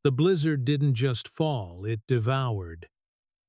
The blizzard didn't just fall, it devoured.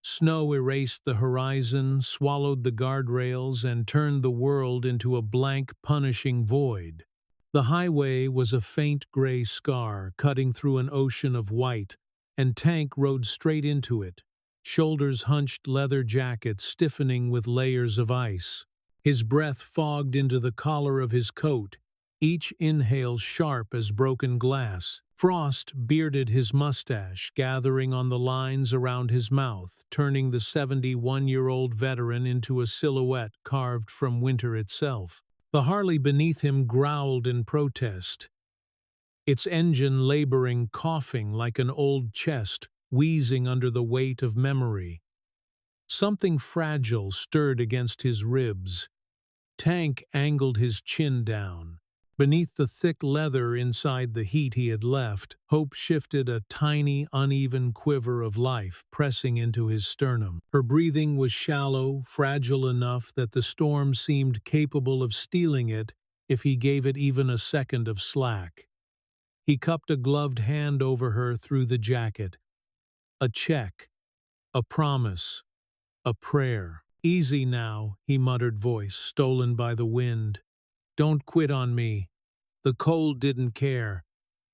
Snow erased the horizon, swallowed the guardrails, and turned the world into a blank, punishing void. The highway was a faint gray scar cutting through an ocean of white, and Tank rode straight into it, shoulders hunched, leather jacket stiffening with layers of ice. His breath fogged into the collar of his coat, each inhale sharp as broken glass. Frost bearded his mustache, gathering on the lines around his mouth, turning the 71-year-old veteran into a silhouette carved from winter itself. The Harley beneath him growled in protest, its engine laboring, coughing like an old chest, wheezing under the weight of memory. Something fragile stirred against his ribs. Tank angled his chin down. Beneath the thick leather inside the heat he had left, hope shifted a tiny, uneven quiver of life pressing into his sternum. Her breathing was shallow, fragile enough that the storm seemed capable of stealing it if he gave it even a second of slack. He cupped a gloved hand over her through the jacket. A check, a promise, a prayer. "Easy now," he muttered, voice stolen by the wind. "Don't quit on me." The cold didn't care.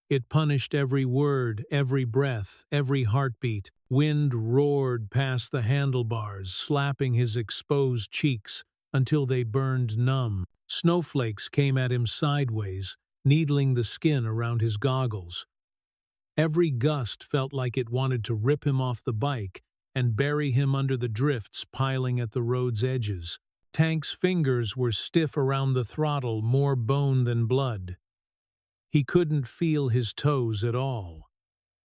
It punished every word, every breath, every heartbeat. Wind roared past the handlebars, slapping his exposed cheeks until they burned numb. Snowflakes came at him sideways, needling the skin around his goggles. Every gust felt like it wanted to rip him off the bike and bury him under the drifts piling at the road's edges. Tank's fingers were stiff around the throttle, more bone than blood. He couldn't feel his toes at all.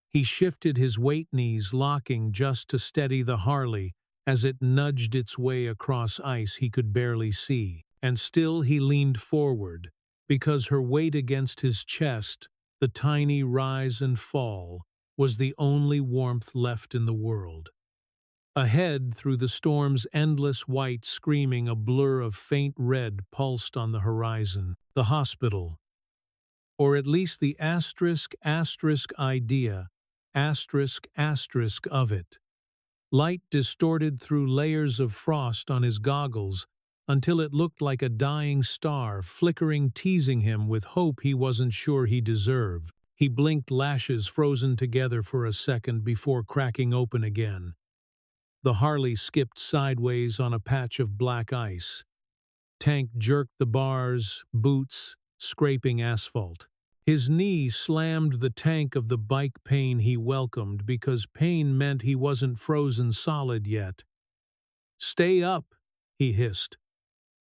He shifted his weight, knees locking just to steady the Harley as it nudged its way across ice he could barely see. And still he leaned forward, because her weight against his chest, the tiny rise and fall, was the only warmth left in the world. Ahead, through the storm's endless white screaming, a blur of faint red pulsed on the horizon. The hospital. Or at least the idea, of it. Light distorted through layers of frost on his goggles until it looked like a dying star flickering, teasing him with hope he wasn't sure he deserved. He blinked, lashes frozen together for a second before cracking open again. The Harley skipped sideways on a patch of black ice. Tank jerked the bars, boots, scraping asphalt. His knee slammed the tank of the bike, pain he welcomed because pain meant he wasn't frozen solid yet. "Stay up," he hissed.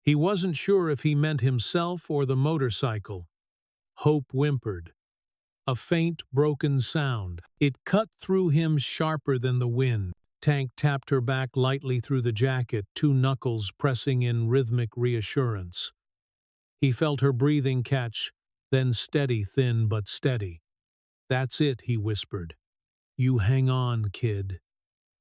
He wasn't sure if he meant himself or the motorcycle. Hope whimpered. A faint, broken sound. It cut through him sharper than the wind. Tank tapped her back lightly through the jacket, two knuckles pressing in rhythmic reassurance. He felt her breathing catch, then steady, thin but steady. "That's it," he whispered. "You hang on, kid.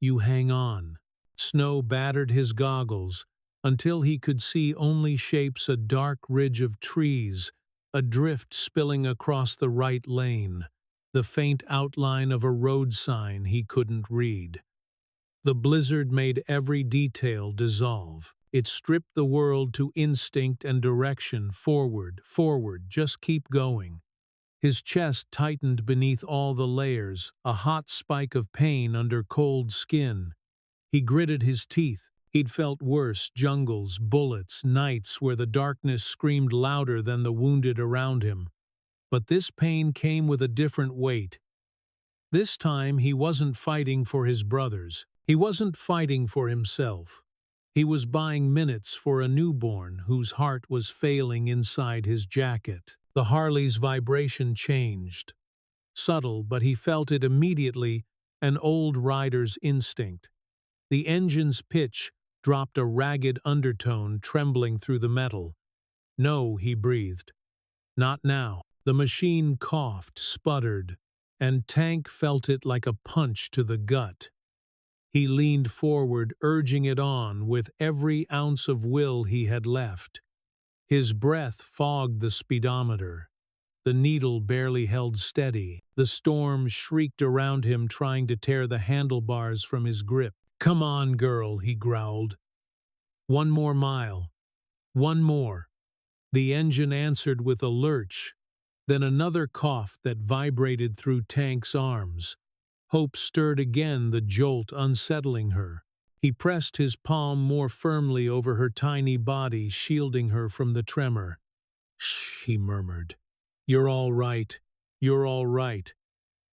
You hang on." Snow battered his goggles until he could see only shapes: a dark ridge of trees, a drift spilling across the right lane, the faint outline of a road sign he couldn't read. The blizzard made every detail dissolve. It stripped the world to instinct and direction. Forward, forward, just keep going. His chest tightened beneath all the layers, a hot spike of pain under cold skin. He gritted his teeth. He'd felt worse: jungles, bullets, nights where the darkness screamed louder than the wounded around him. But this pain came with a different weight. This time he wasn't fighting for his brothers. He wasn't fighting for himself. He was buying minutes for a newborn whose heart was failing inside his jacket. The Harley's vibration changed. Subtle, but he felt it immediately, an old rider's instinct. The engine's pitch dropped, a ragged undertone trembling through the metal. "No," he breathed. "Not now." The machine coughed, sputtered, and Tank felt it like a punch to the gut. He leaned forward, urging it on with every ounce of will he had left. His breath fogged the speedometer. The needle barely held steady. The storm shrieked around him, trying to tear the handlebars from his grip. "Come on, girl," he growled. "One more mile. One more." The engine answered with a lurch, then another cough that vibrated through Tank's arms. Hope stirred again, the jolt unsettling her. He pressed his palm more firmly over her tiny body, shielding her from the tremor. "Shh," he murmured. "You're all right. You're all right."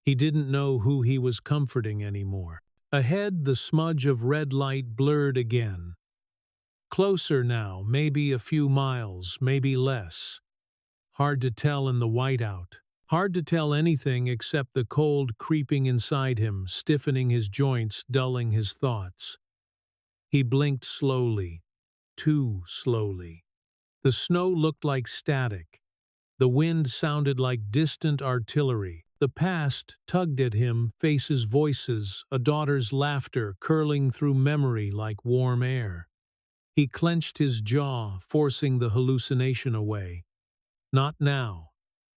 He didn't know who he was comforting anymore. Ahead, the smudge of red light blurred again. Closer now, maybe a few miles, maybe less. Hard to tell in the whiteout. Hard to tell anything except the cold creeping inside him, stiffening his joints, dulling his thoughts. He blinked slowly, too slowly. The snow looked like static. The wind sounded like distant artillery. The past tugged at him, faces, voices, a daughter's laughter curling through memory like warm air. He clenched his jaw, forcing the hallucination away. Not now.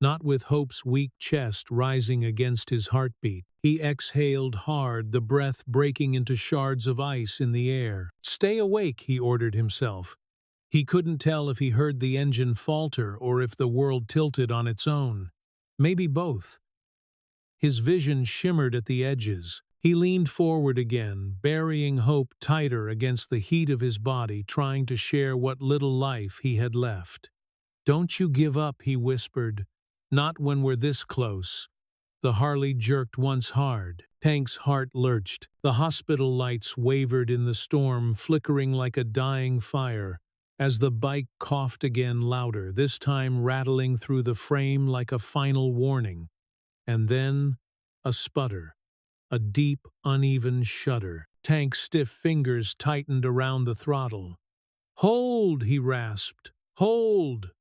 Not with Hope's weak chest rising against his heartbeat. He exhaled hard, the breath breaking into shards of ice in the air. "Stay awake," he ordered himself. He couldn't tell if he heard the engine falter or if the world tilted on its own. Maybe both. His vision shimmered at the edges. He leaned forward again, burying Hope tighter against the heat of his body, trying to share what little life he had left. "Don't you give up," he whispered. "Not when we're this close." The Harley jerked once hard. Tank's heart lurched. The hospital lights wavered in the storm, flickering like a dying fire, as the bike coughed again louder, this time rattling through the frame like a final warning. And then a sputter. A deep, uneven shudder. Tank's stiff fingers tightened around the throttle. "Hold!" he rasped. "Hold!"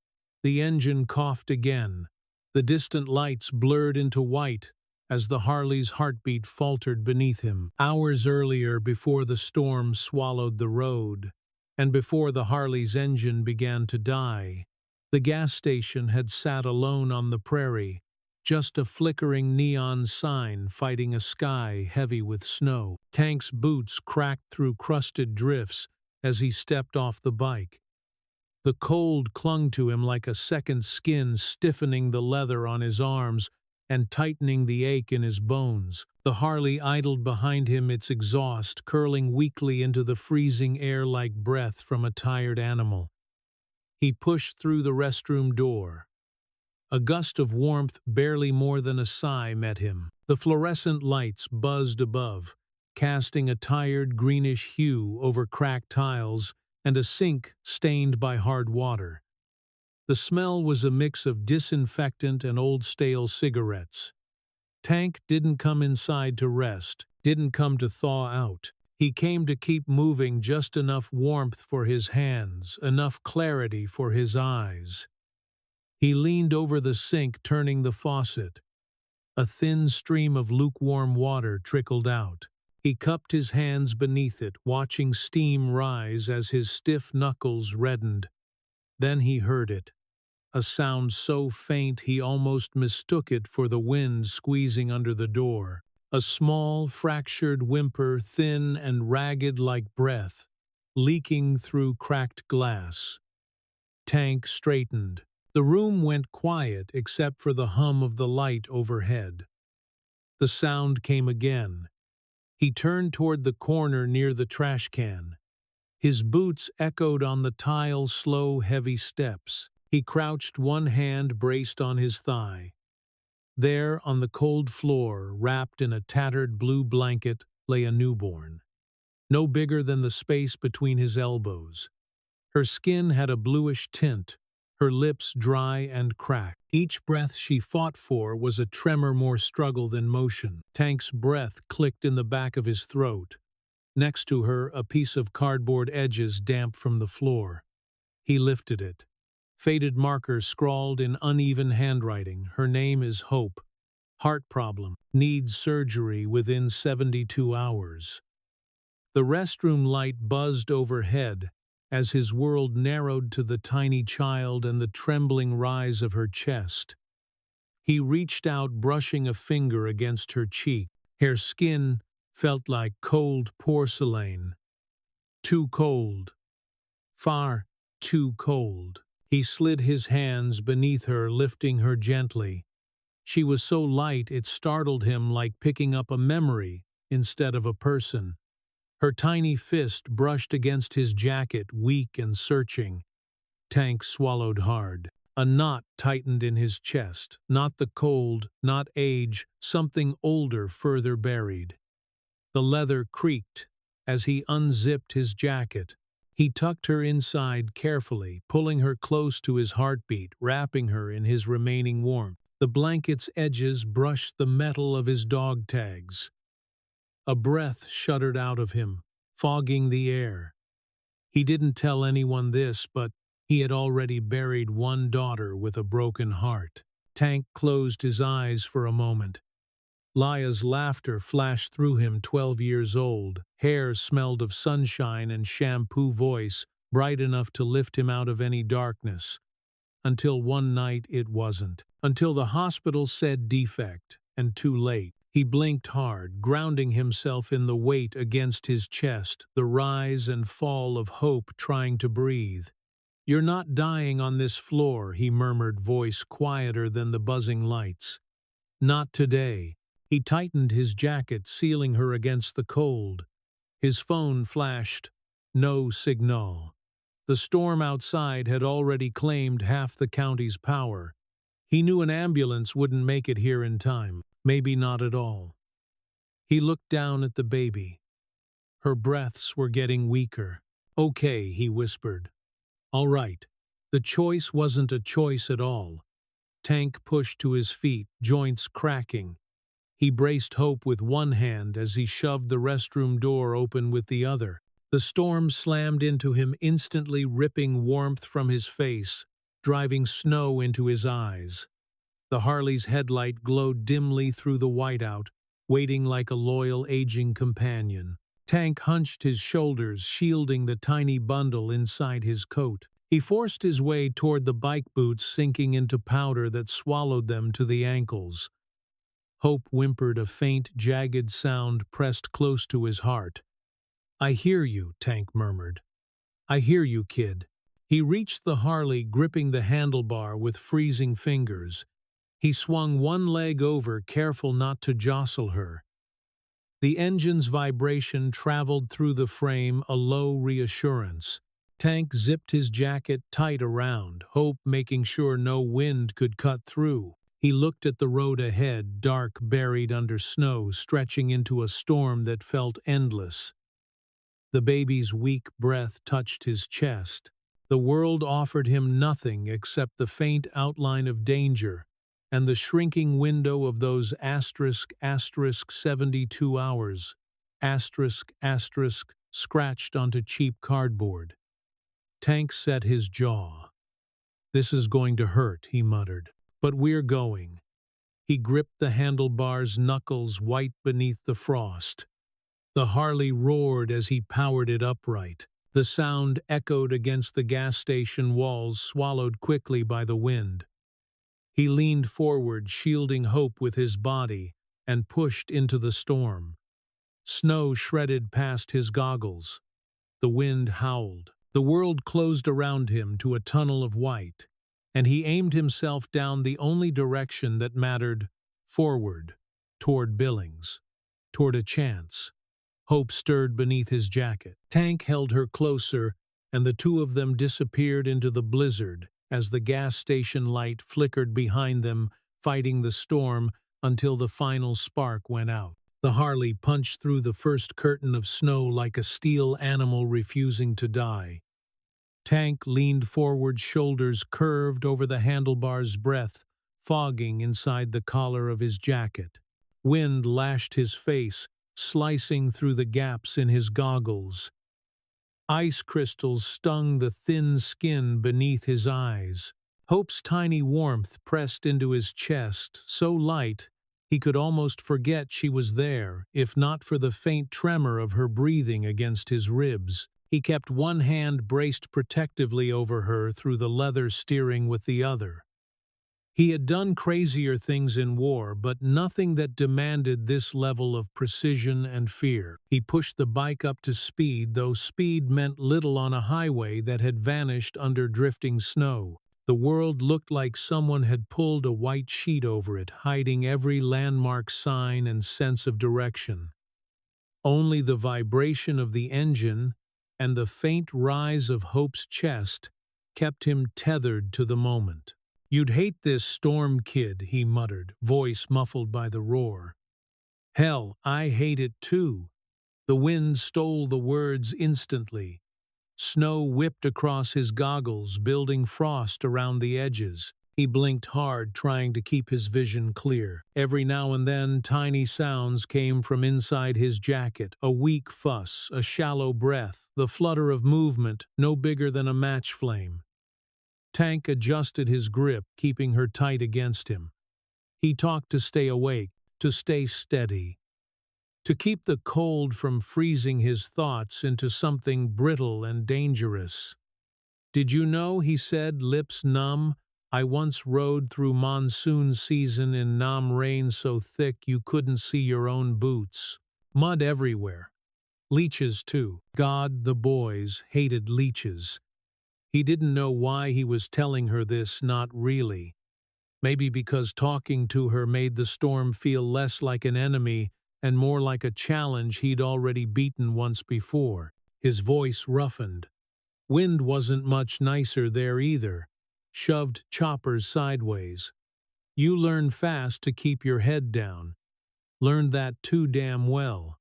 The engine coughed again. The distant lights blurred into white as the Harley's heartbeat faltered beneath him. Hours earlier, before the storm swallowed the road, and before the Harley's engine began to die, the gas station had sat alone on the prairie, just a flickering neon sign fighting a sky heavy with snow. Tank's boots cracked through crusted drifts as he stepped off the bike. The cold clung to him like a second skin, stiffening the leather on his arms and tightening the ache in his bones. The Harley idled behind him, its exhaust curling weakly into the freezing air like breath from a tired animal. He pushed through the restroom door. A gust of warmth, barely more than a sigh, met him. The fluorescent lights buzzed above, casting a tired greenish hue over cracked tiles and a sink stained by hard water. The smell was a mix of disinfectant and old stale cigarettes. Tank didn't come inside to rest, didn't come to thaw out. He came to keep moving, just enough warmth for his hands, enough clarity for his eyes. He leaned over the sink, turning the faucet. A thin stream of lukewarm water trickled out. He cupped his hands beneath it, watching steam rise as his stiff knuckles reddened. Then he heard it. A sound so faint he almost mistook it for the wind squeezing under the door. A small, fractured whimper, thin and ragged like breath, leaking through cracked glass. Tank straightened. The room went quiet except for the hum of the light overhead. The sound came again. He turned toward the corner near the trash can. His boots echoed on the tile, slow, heavy steps. He crouched, one hand braced on his thigh. There, on the cold floor, wrapped in a tattered blue blanket, lay a newborn. No bigger than the space between his elbows. Her skin had a bluish tint, her lips dry and cracked. Each breath she fought for was a tremor more struggle than motion. Tank's breath clicked in the back of his throat. Next to her, a piece of cardboard edges damp from the floor. He lifted it. Faded markers scrawled in uneven handwriting. Her name is Hope. Heart problem. Needs surgery within 72 hours. The restroom light buzzed overhead as his world narrowed to the tiny child and the trembling rise of her chest. He reached out, brushing a finger against her cheek. Her skin felt like cold porcelain. Too cold. Far too cold. He slid his hands beneath her, lifting her gently. She was so light it startled him, like picking up a memory instead of a person. Her tiny fist brushed against his jacket, weak and searching. Tank swallowed hard. A knot tightened in his chest. Not the cold, not age, something older, further buried. The leather creaked as he unzipped his jacket. He tucked her inside carefully, pulling her close to his heartbeat, wrapping her in his remaining warmth. The blanket's edges brushed the metal of his dog tags. A breath shuddered out of him, fogging the air. He didn't tell anyone this, but he had already buried one daughter with a broken heart. Tank closed his eyes for a moment. Laya's laughter flashed through him, 12 years old. Hair smelled of sunshine and shampoo, voice bright enough to lift him out of any darkness. Until one night it wasn't. Until the hospital said defect, and too late. He blinked hard, grounding himself in the weight against his chest, the rise and fall of hope trying to breathe. "You're not dying on this floor," he murmured, voice quieter than the buzzing lights. "Not today." He tightened his jacket, sealing her against the cold. His phone flashed. No signal. The storm outside had already claimed half the county's power. He knew an ambulance wouldn't make it here in time. Maybe not at all. He looked down at the baby. Her breaths were getting weaker. "Okay," he whispered. "All right." The choice wasn't a choice at all. Tank pushed to his feet, joints cracking. He braced hope with one hand as he shoved the restroom door open with the other. The storm slammed into him, instantly ripping warmth from his face, driving snow into his eyes. The Harley's headlight glowed dimly through the whiteout, waiting like a loyal, aging companion. Tank hunched his shoulders, shielding the tiny bundle inside his coat. He forced his way toward the bike boots, sinking into powder that swallowed them to the ankles. Hope whimpered a faint, jagged sound pressed close to his heart. "I hear you," Tank murmured. "I hear you, kid." He reached the Harley, gripping the handlebar with freezing fingers. He swung one leg over, careful not to jostle her. The engine's vibration traveled through the frame, a low reassurance. Tank zipped his jacket tight around, hope making sure no wind could cut through. He looked at the road ahead, dark, buried under snow, stretching into a storm that felt endless. The baby's weak breath touched his chest. The world offered him nothing except the faint outline of danger and the shrinking window of those ** 72 hours, ** scratched onto cheap cardboard. Tank set his jaw. "This is going to hurt," he muttered. "But we're going." He gripped the handlebars, knuckles white beneath the frost. The Harley roared as he powered it upright. The sound echoed against the gas station walls, swallowed quickly by the wind. He leaned forward, shielding hope with his body, and pushed into the storm. Snow shredded past his goggles. The wind howled. The world closed around him to a tunnel of white, and he aimed himself down the only direction that mattered, forward, toward Billings, toward a chance. Hope stirred beneath his jacket. Tank held her closer, and the two of them disappeared into the blizzard as the gas station light flickered behind them, fighting the storm until the final spark went out. The Harley punched through the first curtain of snow like a steel animal refusing to die. Tank leaned forward, shoulders curved over the handlebars, breath fogging inside the collar of his jacket. Wind lashed his face, slicing through the gaps in his goggles. Ice crystals stung the thin skin beneath his eyes. Hope's tiny warmth pressed into his chest, so light he could almost forget she was there, if not for the faint tremor of her breathing against his ribs. He kept one hand braced protectively over her through the leather, steering with the other. He had done crazier things in war, but nothing that demanded this level of precision and fear. He pushed the bike up to speed, though speed meant little on a highway that had vanished under drifting snow. The world looked like someone had pulled a white sheet over it, hiding every landmark sign and sense of direction. Only the vibration of the engine and the faint rise of Hope's chest kept him tethered to the moment. "You'd hate this storm, kid," he muttered, voice muffled by the roar. "Hell, I hate it too." The wind stole the words instantly. Snow whipped across his goggles, building frost around the edges. He blinked hard, trying to keep his vision clear. Every now and then, tiny sounds came from inside his jacket, a weak fuss, a shallow breath, the flutter of movement no bigger than a match flame. Tank adjusted his grip, keeping her tight against him. He talked to stay awake, to stay steady, to keep the cold from freezing his thoughts into something brittle and dangerous. "Did you know," he said, lips numb, "I once rode through monsoon season in Nam rain so thick you couldn't see your own boots. Mud everywhere. Leeches, too. God, the boys hated leeches." He didn't know why he was telling her this, not really. Maybe because talking to her made the storm feel less like an enemy and more like a challenge he'd already beaten once before. His voice roughened. Wind wasn't much nicer there either. Shoved choppers sideways. "You learn fast to keep your head down. Learned that too damn well."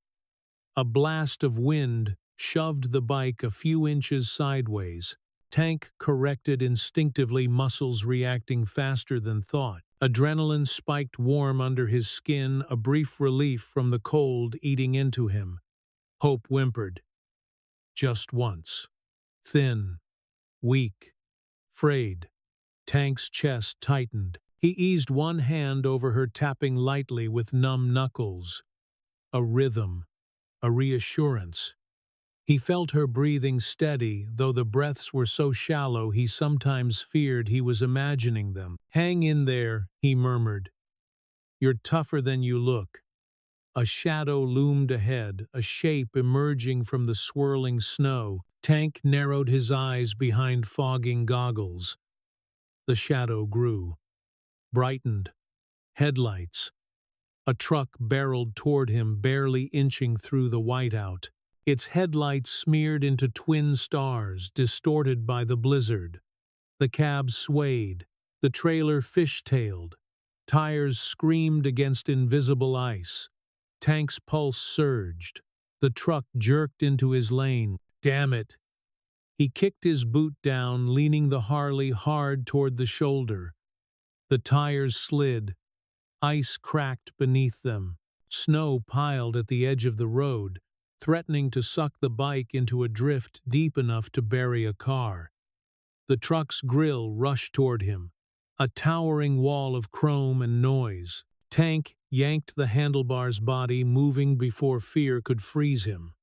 A blast of wind shoved the bike a few inches sideways. Tank corrected instinctively, muscles reacting faster than thought. Adrenaline spiked warm under his skin, a brief relief from the cold eating into him. Hope whimpered. Just once. Thin, weak, frayed. Tank's chest tightened. He eased one hand over her, tapping lightly with numb knuckles. A rhythm, a reassurance. He felt her breathing steady, though the breaths were so shallow he sometimes feared he was imagining them. "Hang in there," he murmured. "You're tougher than you look." A shadow loomed ahead, a shape emerging from the swirling snow. Tank narrowed his eyes behind fogging goggles. The shadow grew, brightened. Headlights. A truck barreled toward him, barely inching through the whiteout. Its headlights smeared into twin stars, distorted by the blizzard. The cab swayed. The trailer fishtailed. Tires screamed against invisible ice. Tank's pulse surged. The truck jerked into his lane. Damn it! He kicked his boot down, leaning the Harley hard toward the shoulder. The tires slid. Ice cracked beneath them. Snow piled at the edge of the road, threatening to suck the bike into a drift deep enough to bury a car. The truck's grill rushed toward him, a towering wall of chrome and noise. Tank yanked the handlebar's body, moving before fear could freeze him.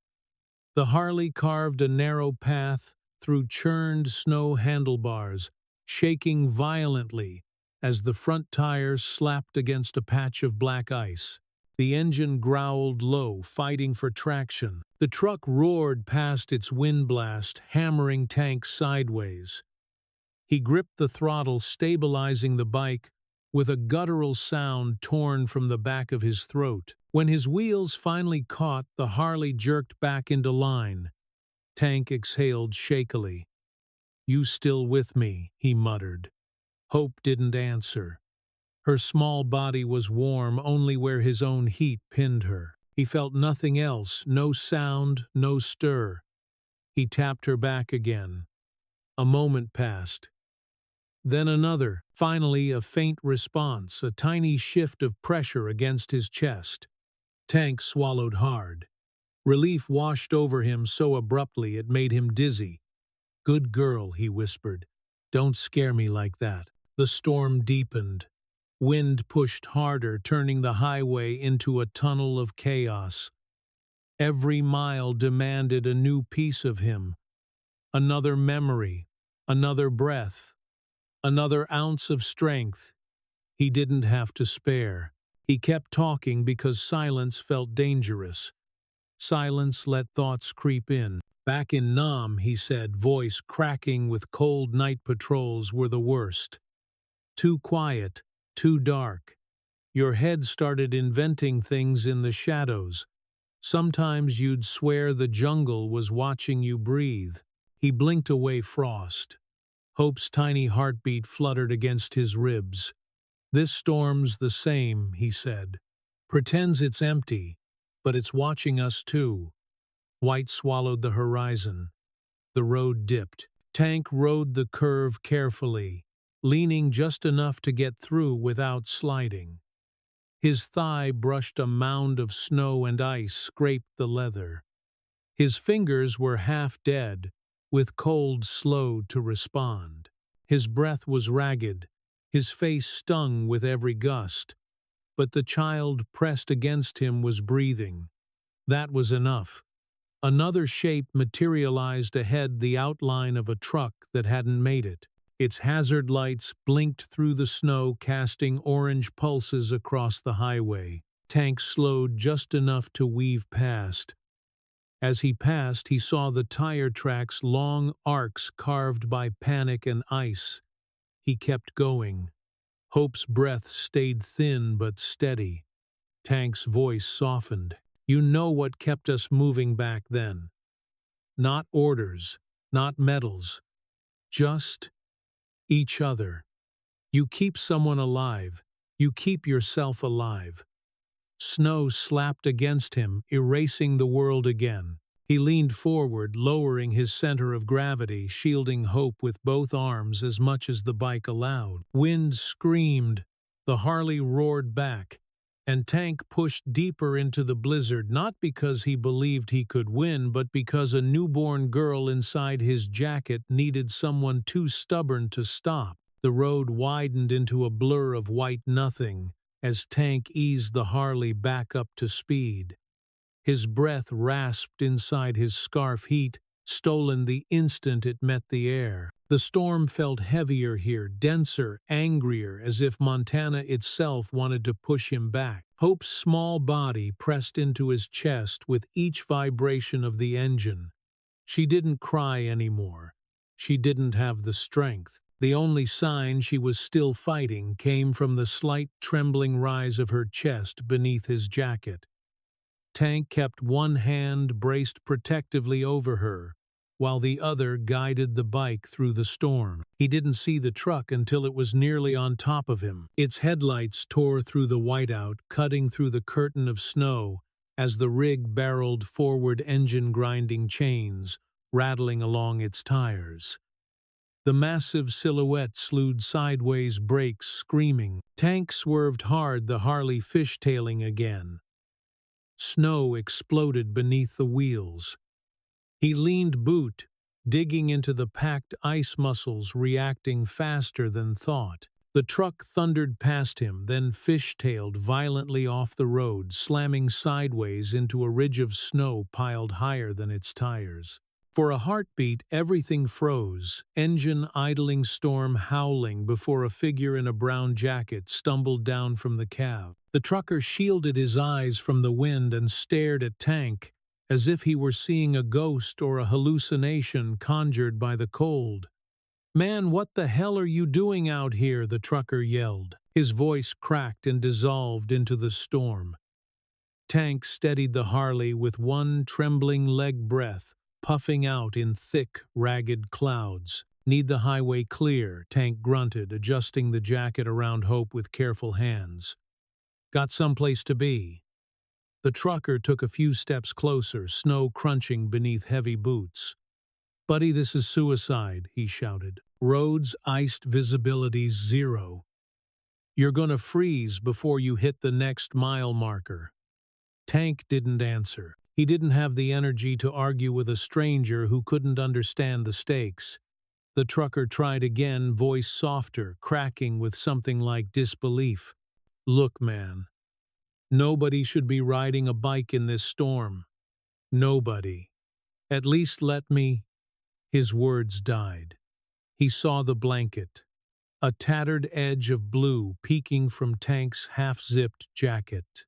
The Harley carved a narrow path through churned snow handlebars, shaking violently as the front tires slapped against a patch of black ice. The engine growled low, fighting for traction. The truck roared past its windblast, hammering Tank sideways. He gripped the throttle, stabilizing the bike with a guttural sound torn from the back of his throat. When his wheels finally caught, the Harley jerked back into line. Tank exhaled shakily. "You still with me?" he muttered. Hope didn't answer. Her small body was warm only where his own heat pinned her. He felt nothing else, no sound, no stir. He tapped her back again. A moment passed. Then another. Finally, a faint response, a tiny shift of pressure against his chest. Tank swallowed hard. Relief washed over him so abruptly it made him dizzy. "Good girl," he whispered. "Don't scare me like that." The storm deepened. Wind pushed harder, turning the highway into a tunnel of chaos. Every mile demanded a new piece of him. Another memory, another breath, another ounce of strength. He didn't have to spare. He kept talking because silence felt dangerous. Silence let thoughts creep in. Back in Nam, he said, voice cracking with cold night patrols were the worst. Too quiet, too dark. Your head started inventing things in the shadows. Sometimes you'd swear the jungle was watching you breathe. He blinked away frost. Hope's tiny heartbeat fluttered against his ribs. This storm's the same, he said. Pretends it's empty, but it's watching us too. White swallowed the horizon. The road dipped. Tank rode the curve carefully, leaning just enough to get through without sliding. His thigh brushed a mound of snow and ice scraped the leather. His fingers were half dead, with cold slow to respond. His breath was ragged, his face stung with every gust. But the child pressed against him was breathing. That was enough. Another shape materialized ahead, the outline of a truck that hadn't made it. Its hazard lights blinked through the snow, casting orange pulses across the highway. Tank slowed just enough to weave past. As he passed, he saw the tire tracks, long arcs carved by panic and ice. He kept going. Hope's breath stayed thin but steady. Tank's voice softened. You know what kept us moving back then. Not orders, not medals, just each other. You keep someone alive, you keep yourself alive. Snow slapped against him, erasing the world again. He leaned forward, lowering his center of gravity, shielding Hope with both arms as much as the bike allowed. Wind screamed, the Harley roared back, and Tank pushed deeper into the blizzard, not because he believed he could win, but because a newborn girl inside his jacket needed someone too stubborn to stop. The road widened into a blur of white nothing as Tank eased the Harley back up to speed. His breath rasped inside his scarf, heat stolen the instant it met the air. The storm felt heavier here, denser, angrier, as if Montana itself wanted to push him back. Hope's small body pressed into his chest with each vibration of the engine. She didn't cry anymore. She didn't have the strength. The only sign she was still fighting came from the slight trembling rise of her chest beneath his jacket. Tank kept one hand braced protectively over her, while the other guided the bike through the storm. He didn't see the truck until it was nearly on top of him. Its headlights tore through the whiteout, cutting through the curtain of snow as the rig barreled forward, engine grinding chains, rattling along its tires. The massive silhouette slewed sideways, brakes screaming. Tank swerved hard, the Harley fishtailing again. Snow exploded beneath the wheels. He leaned boot, digging into the packed ice muscles, reacting faster than thought. The truck thundered past him, then fishtailed violently off the road, slamming sideways into a ridge of snow piled higher than its tires. For a heartbeat, everything froze, engine idling, storm howling, before a figure in a brown jacket stumbled down from the cab. The trucker shielded his eyes from the wind and stared at Tank as if he were seeing a ghost or a hallucination conjured by the cold. "Man, what the hell are you doing out here?" the trucker yelled. His voice cracked and dissolved into the storm. Tank steadied the Harley with one trembling leg breath, puffing out in thick, ragged clouds. "Need the highway clear," Tank grunted, adjusting the jacket around Hope with careful hands. "Got someplace to be." The trucker took a few steps closer, snow crunching beneath heavy boots. "Buddy, this is suicide," he shouted. "Roads iced, visibility zero. You're gonna freeze before you hit the next mile marker." Tank didn't answer. He didn't have the energy to argue with a stranger who couldn't understand the stakes. The trucker tried again, voice softer, cracking with something like disbelief. "Look, man. Nobody should be riding a bike in this storm. Nobody. At least let me—" His words died. He saw the blanket. a tattered edge of blue peeking from Tank's half-zipped jacket.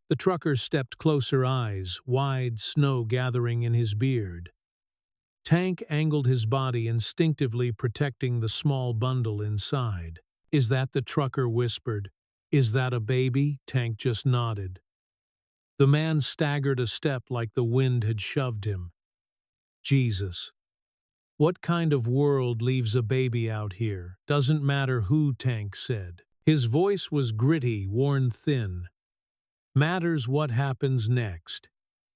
The trucker stepped closer, eyes wide, snow gathering in his beard. Tank angled his body, instinctively protecting the small bundle inside. "Is that?" the trucker whispered. "Is that a baby?" Tank just nodded. The man staggered a step like the wind had shoved him. "Jesus. What kind of world leaves a baby out here?" "Doesn't matter who," Tank said. His voice was gritty, worn thin. "Matters what happens next."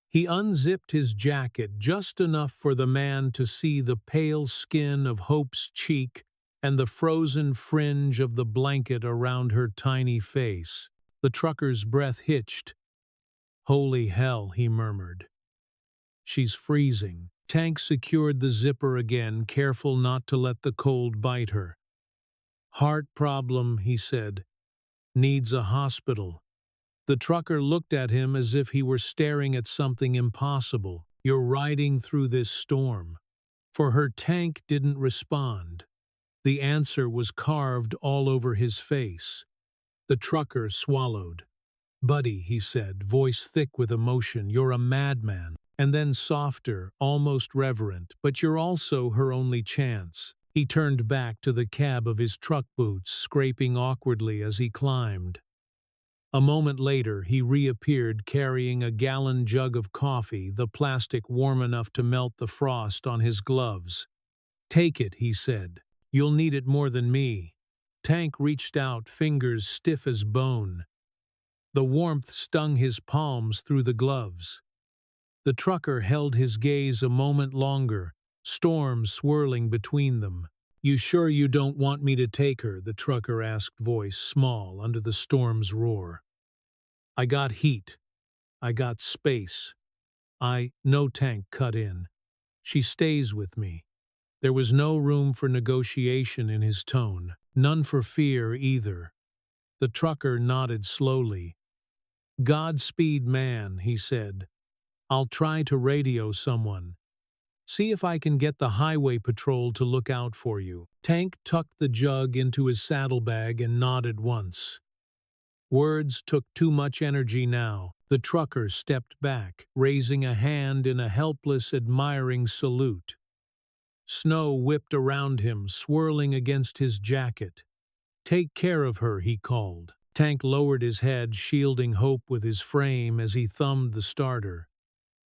He unzipped his jacket just enough for the man to see the pale skin of Hope's cheek and the frozen fringe of the blanket around her tiny face. The trucker's breath hitched. "Holy hell," he murmured. "She's freezing." Tank secured the zipper again, careful not to let the cold bite her. "Heart problem," he said. "Needs a hospital." The trucker looked at him as if he were staring at something impossible. "You're riding through this storm." For her, Tank didn't respond. The answer was carved all over his face. The trucker swallowed. "Buddy," he said, voice thick with emotion, "you're a madman." And then softer, almost reverent, "But you're also her only chance." He turned back to the cab of his truck boots, scraping awkwardly as he climbed. A moment later, he reappeared carrying a gallon jug of coffee, the plastic warm enough to melt the frost on his gloves. "Take it," he said. "You'll need it more than me." Tank reached out, fingers stiff as bone. The warmth stung his palms through the gloves. The trucker held his gaze a moment longer, storm swirling between them. "You sure you don't want me to take her?" the trucker asked, voice small under the storm's roar. "I got heat. I got space. No," Tank cut in. "She stays with me." There was no room for negotiation in his tone, none for fear either. The trucker nodded slowly. "Godspeed, man," he said. "I'll try to radio someone. See if I can get the highway patrol to look out for you." Tank tucked the jug into his saddlebag and nodded once. Words took too much energy now. The trucker stepped back, raising a hand in a helpless, admiring salute. Snow whipped around him, swirling against his jacket. "Take care of her," he called. Tank lowered his head, shielding Hope with his frame as he thumbed the starter.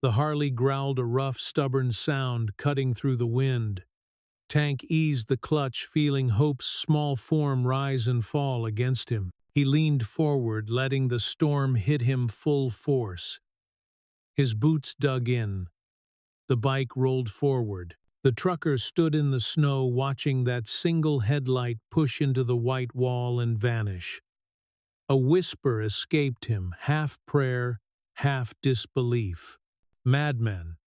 The Harley growled a rough, stubborn sound, cutting through the wind. Tank eased the clutch, feeling Hope's small form rise and fall against him. He leaned forward, letting the storm hit him full force. His boots dug in. The bike rolled forward. The trucker stood in the snow, watching that single headlight push into the white wall and vanish. A whisper escaped him, half prayer, half disbelief. "Madman."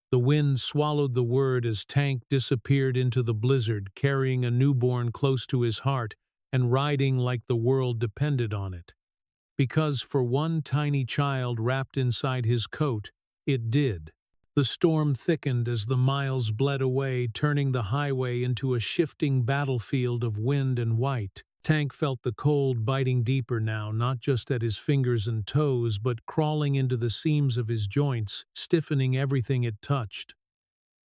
The wind swallowed the word as Tank disappeared into the blizzard, carrying a newborn close to his heart and riding like the world depended on it. Because for one tiny child wrapped inside his coat, it did. The storm thickened as the miles bled away, turning the highway into a shifting battlefield of wind and white. Tank felt the cold biting deeper now, not just at his fingers and toes, but crawling into the seams of his joints, stiffening everything it touched.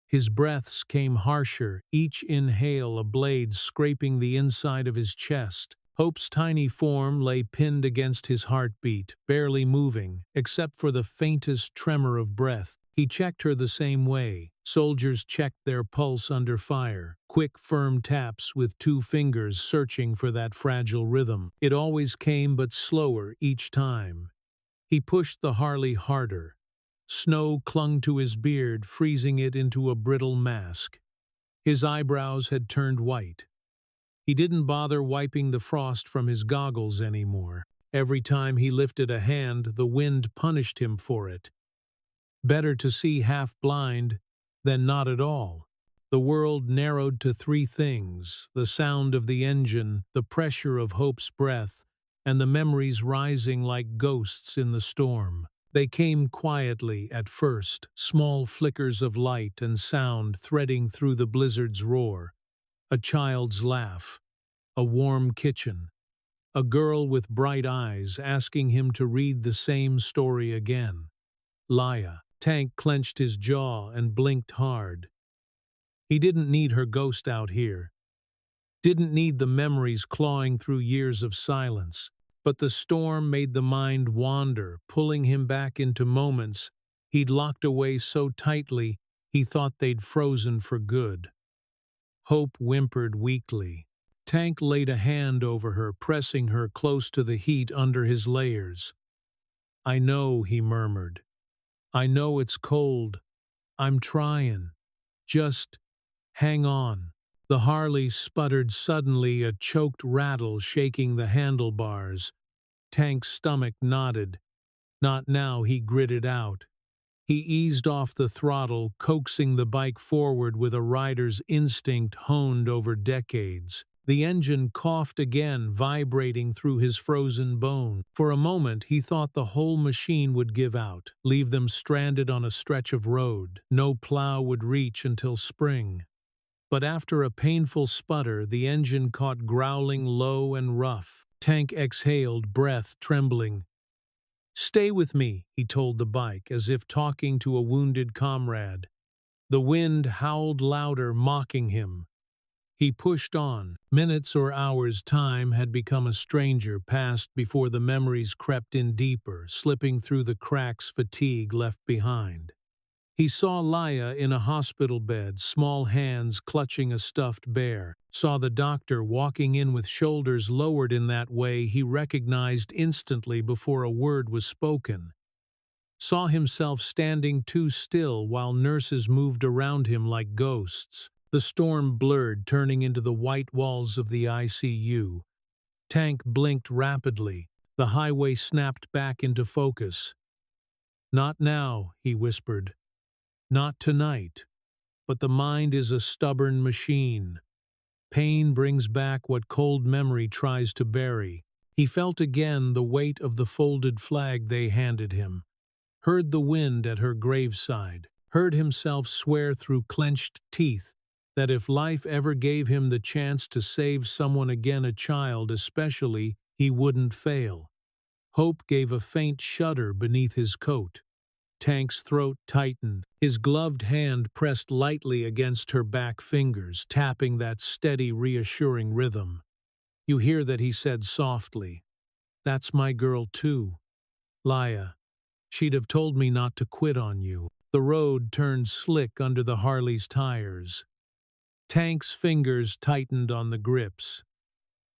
His breaths came harsher, each inhale a blade scraping the inside of his chest. Hope's tiny form lay pinned against his heartbeat, barely moving, except for the faintest tremor of breath. He checked her the same way. Soldiers checked their pulse under fire, quick, firm taps with two fingers searching for that fragile rhythm. It always came, but slower each time. He pushed the Harley harder. Snow clung to his beard, freezing it into a brittle mask. His eyebrows had turned white. He didn't bother wiping the frost from his goggles anymore. Every time he lifted a hand, the wind punished him for it. Better to see half blind than not at all. The world narrowed to three things: the sound of the engine, the pressure of Hope's breath, and the memories rising like ghosts in the storm. They came quietly at first, small flickers of light and sound threading through the blizzard's roar. A child's laugh, a warm kitchen, a girl with bright eyes asking him to read the same story again. Laya. Tank clenched his jaw and blinked hard. He didn't need her ghost out here. Didn't need the memories clawing through years of silence. But the storm made the mind wander, pulling him back into moments he'd locked away so tightly he thought they'd frozen for good. Hope whimpered weakly. Tank laid a hand over her, pressing her close to the heat under his layers. "I know," he murmured. "I know it's cold. I'm trying. Just hang on." The Harley sputtered suddenly, a choked rattle shaking the handlebars. Tank's stomach knotted. "Not now," he gritted out. He eased off the throttle, coaxing the bike forward with a rider's instinct honed over decades. The engine coughed again, vibrating through his frozen bone. For a moment, he thought the whole machine would give out, leave them stranded on a stretch of road. No plow would reach until spring. But after a painful sputter, the engine caught growling low and rough. Tank exhaled, breath trembling. "Stay with me," he told the bike, as if talking to a wounded comrade. The wind howled louder, mocking him. He pushed on. Minutes or hours' time had become a stranger past before the memories crept in deeper, slipping through the cracks fatigue left behind. He saw Laya in a hospital bed, small hands clutching a stuffed bear. Saw the doctor walking in with shoulders lowered in that way he recognized instantly before a word was spoken. Saw himself standing too still while nurses moved around him like ghosts. The storm blurred, turning into the white walls of the ICU. Tank blinked rapidly. The highway snapped back into focus. "Not now," he whispered. "Not tonight." But the mind is a stubborn machine. Pain brings back what cold memory tries to bury. He felt again the weight of the folded flag they handed him. Heard the wind at her graveside. Heard himself swear through clenched teeth that if life ever gave him the chance to save someone again, a child especially, he wouldn't fail. Hope gave a faint shudder beneath his coat. Tank's throat tightened. His gloved hand pressed lightly against her back fingers, tapping that steady, reassuring rhythm. "You hear that?" he said softly. "That's my girl too. Laya. She'd have told me not to quit on you." The road turned slick under the Harley's tires. Tank's fingers tightened on the grips.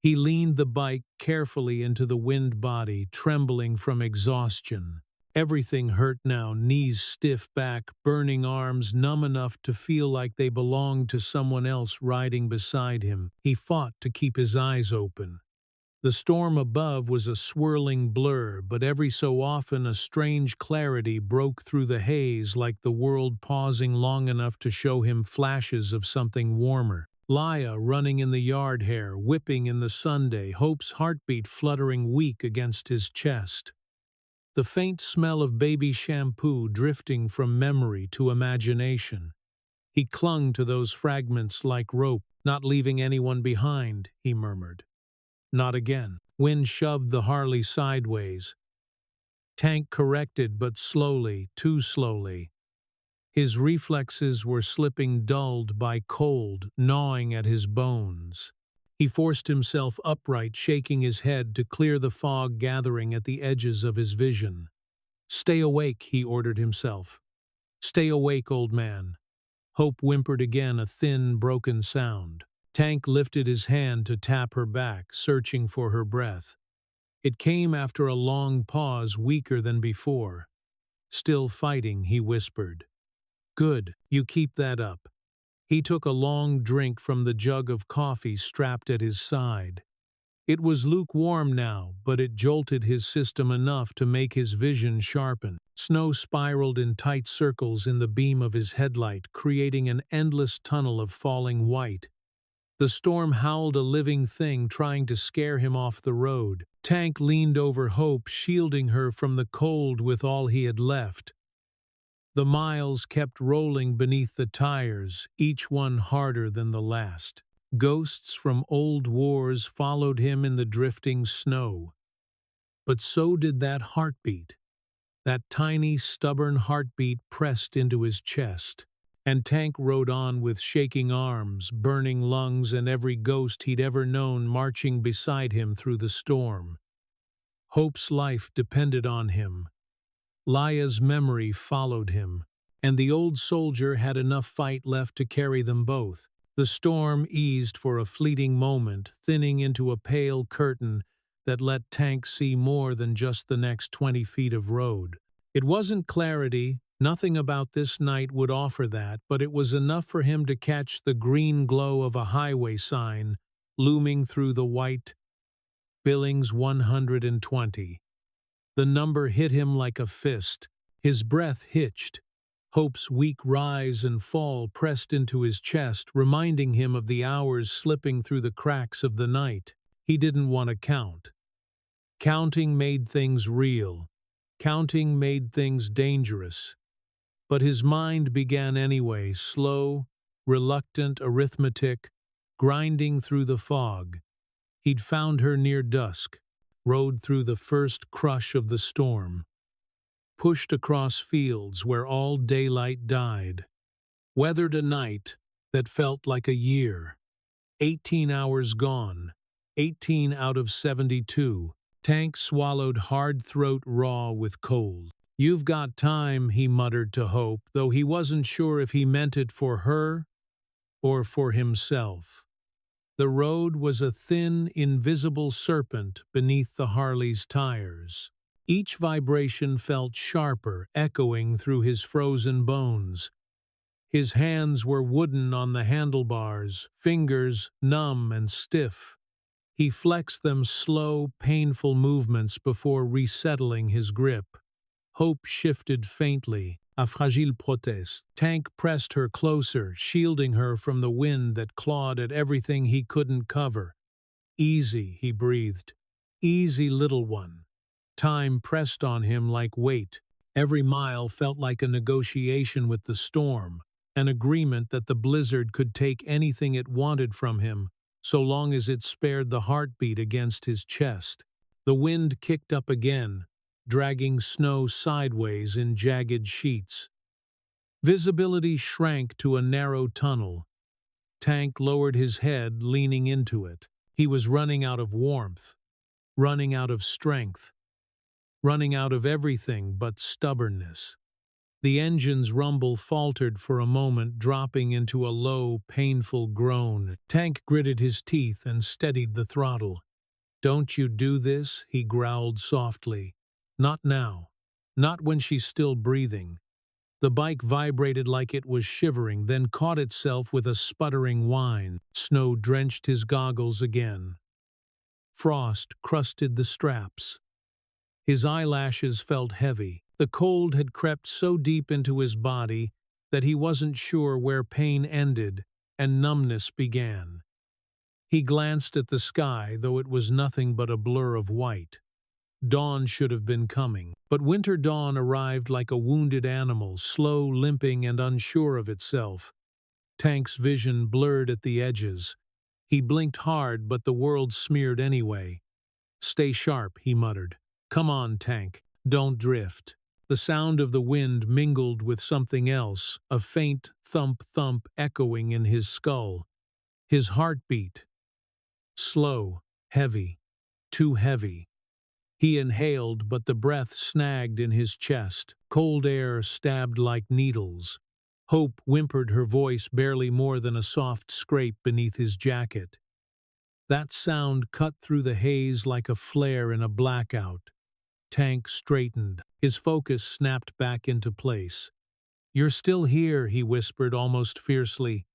He leaned the bike carefully into the wind body, trembling from exhaustion. Everything hurt now, knees stiff back, burning arms numb enough to feel like they belonged to someone else riding beside him. He fought to keep his eyes open. The storm above was a swirling blur, but every so often a strange clarity broke through the haze, like the world pausing long enough to show him flashes of something warmer. Laya running in the yard, hair whipping in the Sunday, Hope's heartbeat fluttering weak against his chest. The faint smell of baby shampoo drifting from memory to imagination. He clung to those fragments like rope. "Not leaving anyone behind," he murmured. "Not again." Wind shoved the Harley sideways. Tank corrected, but slowly, too slowly. His reflexes were slipping, dulled by cold, gnawing at his bones. He forced himself upright, shaking his head to clear the fog gathering at the edges of his vision. "Stay awake," he ordered himself. "Stay awake, old man." Hope whimpered again, a thin, broken sound. Tank lifted his hand to tap her back, searching for her breath. It came after a long pause, weaker than before. "Still fighting," he whispered. "Good, you keep that up." He took a long drink from the jug of coffee strapped at his side. It was lukewarm now, but it jolted his system enough to make his vision sharpen. Snow spiraled in tight circles in the beam of his headlight, creating an endless tunnel of falling white. The storm howled, a living thing trying to scare him off the road. Tank leaned over Hope, shielding her from the cold with all he had left. The miles kept rolling beneath the tires, each one harder than the last. Ghosts from old wars followed him in the drifting snow. But so did that heartbeat. That tiny, stubborn heartbeat pressed into his chest. And Tank rode on with shaking arms, burning lungs, and every ghost he'd ever known marching beside him through the storm. Hope's life depended on him. Laya's memory followed him, and the old soldier had enough fight left to carry them both. The storm eased for a fleeting moment, thinning into a pale curtain that let Tank see more than just the next 20 feet of road. It wasn't clarity, nothing about this night would offer that, but it was enough for him to catch the green glow of a highway sign looming through the white. Billings 120. The number hit him like a fist. His breath hitched. Hope's weak rise and fall pressed into his chest, reminding him of the hours slipping through the cracks of the night. He didn't want to count. Counting made things real. Counting made things dangerous. But his mind began anyway, slow, reluctant arithmetic, grinding through the fog. He'd found her near dusk, rode through the first crush of the storm, pushed across fields where all daylight died, weathered a night that felt like a year. 18 hours gone, 18 out of 72. Tank swallowed hard throat raw with cold. "You've got time," he muttered to Hope, though he wasn't sure if he meant it for her or for himself. The road was a thin, invisible serpent beneath the Harley's tires. Each vibration felt sharper, echoing through his frozen bones. His hands were wooden on the handlebars, fingers numb and stiff. He flexed them slow, painful movements before resettling his grip. Hope shifted faintly, a fragile prothèse. Tank pressed her closer, shielding her from the wind that clawed at everything he couldn't cover. "Easy," he breathed. "Easy, little one." Time pressed on him like weight. Every mile felt like a negotiation with the storm, an agreement that the blizzard could take anything it wanted from him, so long as it spared the heartbeat against his chest. The wind kicked up again, dragging snow sideways in jagged sheets. Visibility shrank to a narrow tunnel. Tank lowered his head, leaning into it. He was running out of warmth, running out of strength, running out of everything but stubbornness. The engine's rumble faltered for a moment, dropping into a low, painful groan. Tank gritted his teeth and steadied the throttle. "Don't you do this," he growled softly. "Not now. Not when she's still breathing." The bike vibrated like it was shivering, then caught itself with a sputtering whine. Snow drenched his goggles again. Frost crusted the straps. His eyelashes felt heavy. The cold had crept so deep into his body that he wasn't sure where pain ended and numbness began. He glanced at the sky, though it was nothing but a blur of white. Dawn should have been coming, but winter dawn arrived like a wounded animal, slow, limping, and unsure of itself. Tank's vision blurred at the edges. He blinked hard, but the world smeared anyway. "Stay sharp," he muttered. "Come on, Tank. Don't drift." The sound of the wind mingled with something else, a faint thump-thump echoing in his skull. His heart beat. Slow, heavy, too heavy. He inhaled, but the breath snagged in his chest. Cold air stabbed like needles. Hope whimpered, her voice barely more than a soft scrape beneath his jacket. That sound cut through the haze like a flare in a blackout. Tank straightened. His focus snapped back into place. "You're still here," he whispered almost fiercely.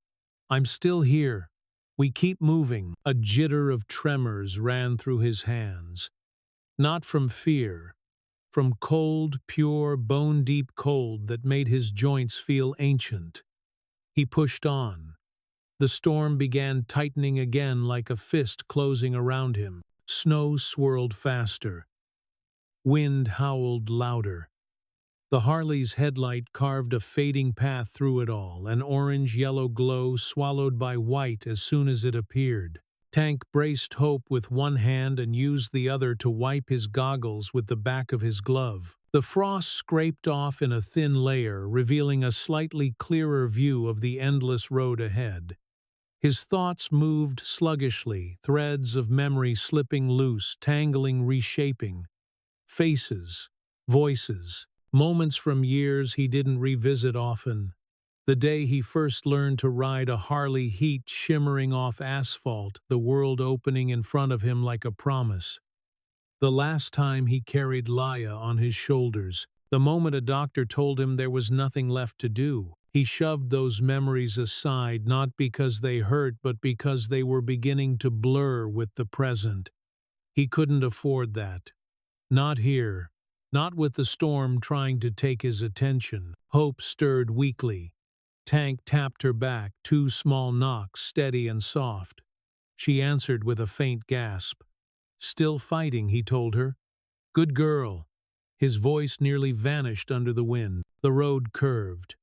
"I'm still here. We keep moving." A jitter of tremors ran through his hands. Not from fear, from cold, pure, bone-deep cold that made his joints feel ancient. He pushed on. The storm began tightening again like a fist closing around him. Snow swirled faster. Wind howled louder. The Harley's headlight carved a fading path through it all, an orange-yellow glow swallowed by white as soon as it appeared. Tank braced Hope with one hand and used the other to wipe his goggles with the back of his glove. The frost scraped off in a thin layer, revealing a slightly clearer view of the endless road ahead. His thoughts moved sluggishly, threads of memory slipping loose, tangling, reshaping. Faces, voices, moments from years he didn't revisit often. The day he first learned to ride a Harley, heat shimmering off asphalt, the world opening in front of him like a promise. The last time he carried Laya on his shoulders, the moment a doctor told him there was nothing left to do. He shoved those memories aside, not because they hurt, but because they were beginning to blur with the present. He couldn't afford that. Not here. Not with the storm trying to take his attention. Hope stirred weakly. Tank tapped her back, two small knocks, steady and soft. She answered with a faint gasp. "Still fighting," he told her. "Good girl." His voice nearly vanished under the wind. The road curved.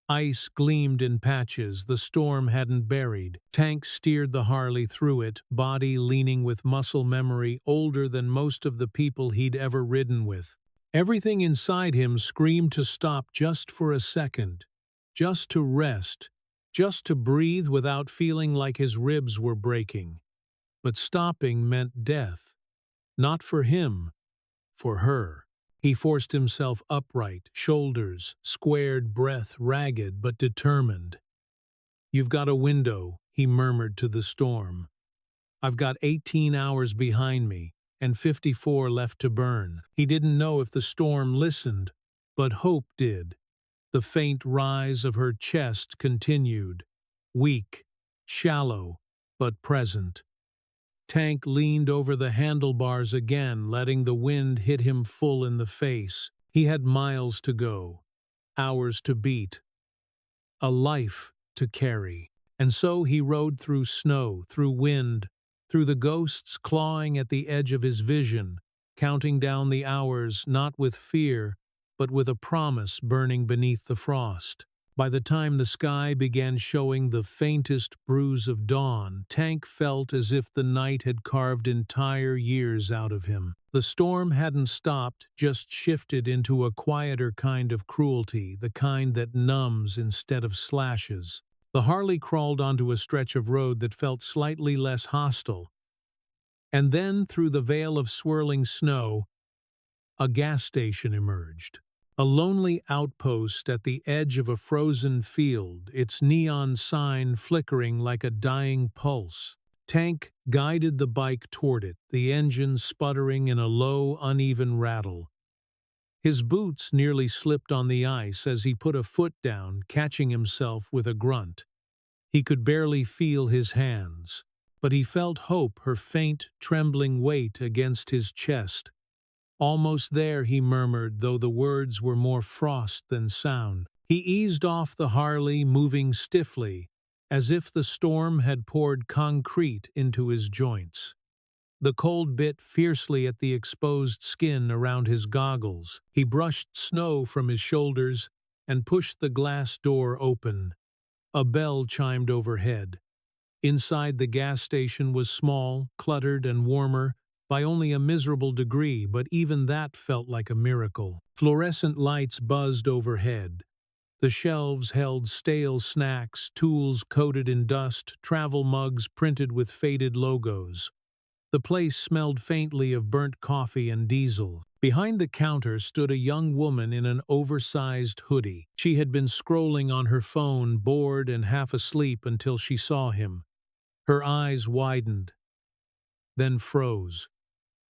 Ice gleamed in patches the storm hadn't buried. Tank steered the Harley through it, body leaning with muscle memory older than most of the people he'd ever ridden with. Everything inside him screamed to stop just for a second, just to rest, just to breathe without feeling like his ribs were breaking. But stopping meant death. Not for him, for her. He forced himself upright, shoulders squared, breath ragged but determined. "You've got a window," he murmured to the storm. "I've got 18 hours behind me, and 54 left to burn." He didn't know if the storm listened, but hope did. The faint rise of her chest continued, weak, shallow, but present. Tank leaned over the handlebars again, letting the wind hit him full in the face. He had miles to go, hours to beat, a life to carry. And so he rode through snow, through wind, through the ghosts clawing at the edge of his vision, counting down the hours not with fear, but with a promise burning beneath the frost. By the time the sky began showing the faintest bruise of dawn, Tank felt as if the night had carved entire years out of him. The storm hadn't stopped, just shifted into a quieter kind of cruelty, the kind that numbs instead of slashes. The Harley crawled onto a stretch of road that felt slightly less hostile. And then, through the veil of swirling snow, a gas station emerged. A lonely outpost at the edge of a frozen field, its neon sign flickering like a dying pulse. Tank guided the bike toward it, the engine sputtering in a low, uneven rattle. His boots nearly slipped on the ice as he put a foot down, catching himself with a grunt. He could barely feel his hands, but he felt Hope, her faint, trembling weight against his chest. "Almost there," he murmured, though the words were more frost than sound. He eased off the Harley, moving stiffly, as if the storm had poured concrete into his joints. The cold bit fiercely at the exposed skin around his goggles. He brushed snow from his shoulders and pushed the glass door open. A bell chimed overhead. Inside, the gas station was small, cluttered, and warmer by only a miserable degree, but even that felt like a miracle. Fluorescent lights buzzed overhead. The shelves held stale snacks, tools coated in dust, travel mugs printed with faded logos. The place smelled faintly of burnt coffee and diesel. Behind the counter stood a young woman in an oversized hoodie. She had been scrolling on her phone, bored and half asleep, until she saw him. Her eyes widened, then froze,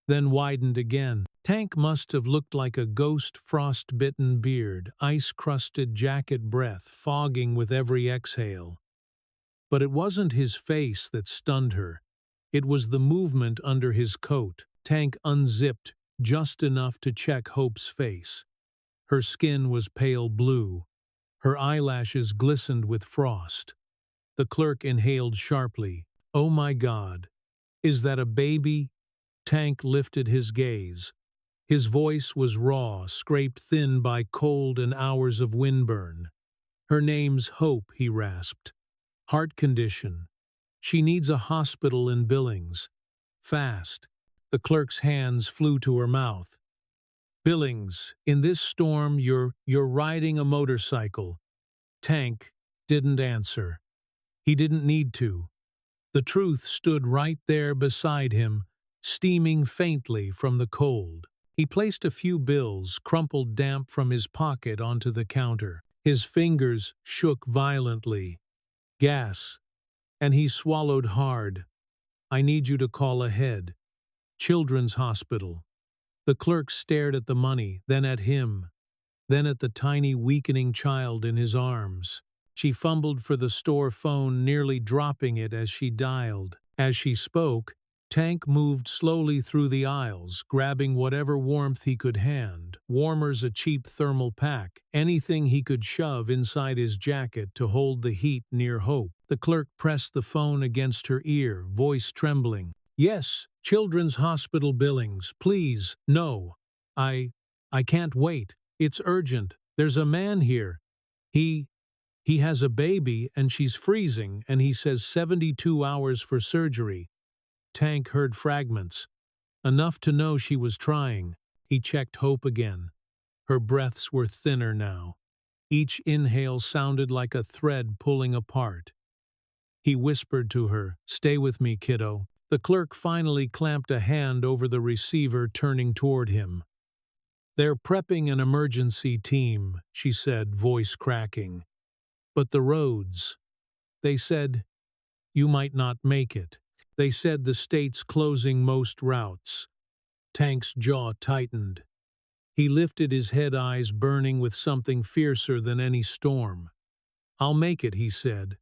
then widened again. Tank must have looked like a ghost, frost-bitten beard, ice-crusted jacket breath fogging with every exhale. But it wasn't his face that stunned her. It was the movement under his coat. Tank unzipped just enough to check Hope's face. Her skin was pale blue. Her eyelashes glistened with frost. The clerk inhaled sharply. "Oh my God, is that a baby?" Tank lifted his gaze. His voice was raw, scraped thin by cold and hours of windburn. "Her name's Hope," he rasped. "Heart condition. She needs a hospital in Billings. Fast." The clerk's hands flew to her mouth. "Billings, in this storm you're riding a motorcycle." Tank didn't answer. He didn't need to. The truth stood right there beside him, steaming faintly from the cold. He placed a few bills, crumpled damp from his pocket, onto the counter. His fingers shook violently. "Gas." And he swallowed hard. "I need you to call ahead. Children's Hospital." The clerk stared at the money, then at him, then at the tiny, weakening child in his arms. She fumbled for the store phone, nearly dropping it as she dialed. As she spoke, Tank moved slowly through the aisles, grabbing whatever warmth he could hand. Warmers, a cheap thermal pack, anything he could shove inside his jacket to hold the heat near Hope. The clerk pressed the phone against her ear, voice trembling. "Yes, Children's Hospital Billings, please. No. I can't wait. It's urgent. There's a man here. He has a baby and she's freezing, and he says 72 hours for surgery." Tank heard fragments, enough to know she was trying. He checked Hope again. Her breaths were thinner now. Each inhale sounded like a thread pulling apart. He whispered to her, "Stay with me, kiddo." The clerk finally clamped a hand over the receiver, turning toward him. "They're prepping an emergency team," she said, voice cracking. "But the roads. They said you might not make it. They said the state's closing most routes." Tank's jaw tightened. He lifted his head, eyes burning with something fiercer than any storm. "I'll make it," he said.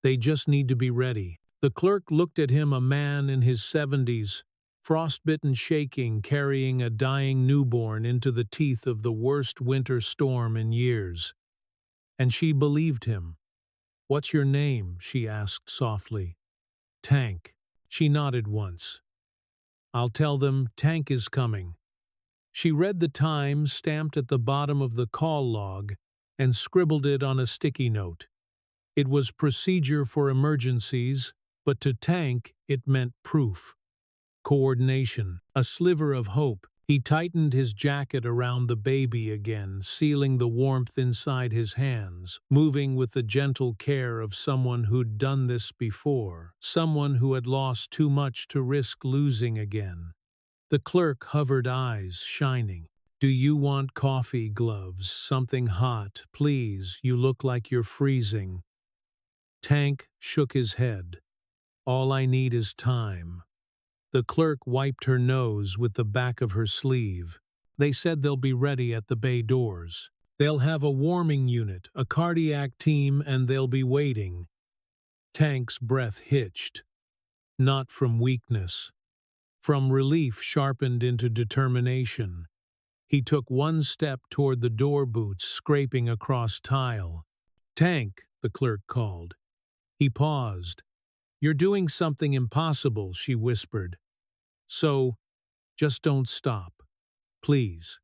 "They just need to be ready." The clerk looked at him, a man in his 70s, frostbitten, shaking, carrying a dying newborn into the teeth of the worst winter storm in years. And she believed him. "What's your name?" she asked softly. "Tank." She nodded once. "I'll tell them Tank is coming." She read the time stamped at the bottom of the call log and scribbled it on a sticky note. It was procedure for emergencies, but to Tank it meant proof. Coordination, a sliver of hope. He tightened his jacket around the baby again, sealing the warmth inside his hands, moving with the gentle care of someone who'd done this before, someone who had lost too much to risk losing again. The clerk hovered, eyes shining. "Do you want coffee, gloves, something hot? Please, you look like you're freezing." Tank shook his head. "All I need is time." The clerk wiped her nose with the back of her sleeve. "They said they'll be ready at the bay doors. They'll have a warming unit, a cardiac team, and they'll be waiting." Tank's breath hitched. Not from weakness. From relief sharpened into determination. He took one step toward the door, boots scraping across tile. "Tank," the clerk called. He paused. "You're doing something impossible," she whispered. "So, just don't stop. Please."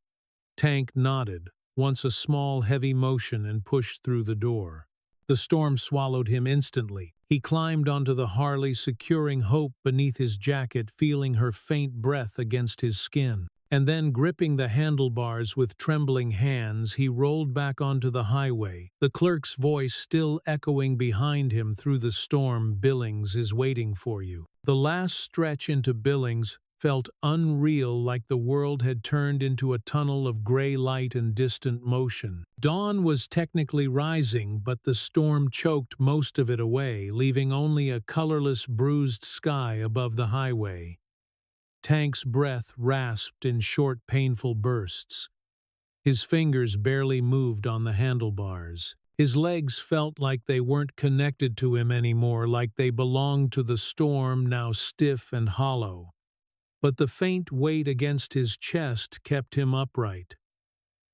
Tank nodded, once a small, heavy motion, and pushed through the door. The storm swallowed him instantly. He climbed onto the Harley, securing Hope beneath his jacket, feeling her faint breath against his skin. And then, gripping the handlebars with trembling hands, he rolled back onto the highway, the clerk's voice still echoing behind him through the storm. "Billings is waiting for you." The last stretch into Billings felt unreal, like the world had turned into a tunnel of gray light and distant motion. Dawn was technically rising, but the storm choked most of it away, leaving only a colorless, bruised sky above the highway. Tank's breath rasped in short, painful bursts. His fingers barely moved on the handlebars. His legs felt like they weren't connected to him anymore, like they belonged to the storm, now stiff and hollow. But the faint weight against his chest kept him upright.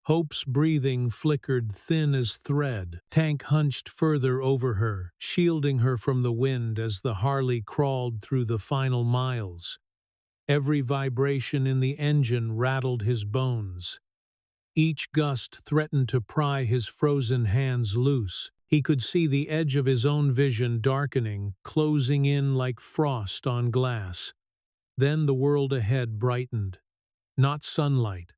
Hope's breathing flickered thin as thread. Tank hunched further over her, shielding her from the wind as the Harley crawled through the final miles. Every vibration in the engine rattled his bones. Each gust threatened to pry his frozen hands loose. He could see the edge of his own vision darkening, closing in like frost on glass. Then the world ahead brightened. Not sunlight.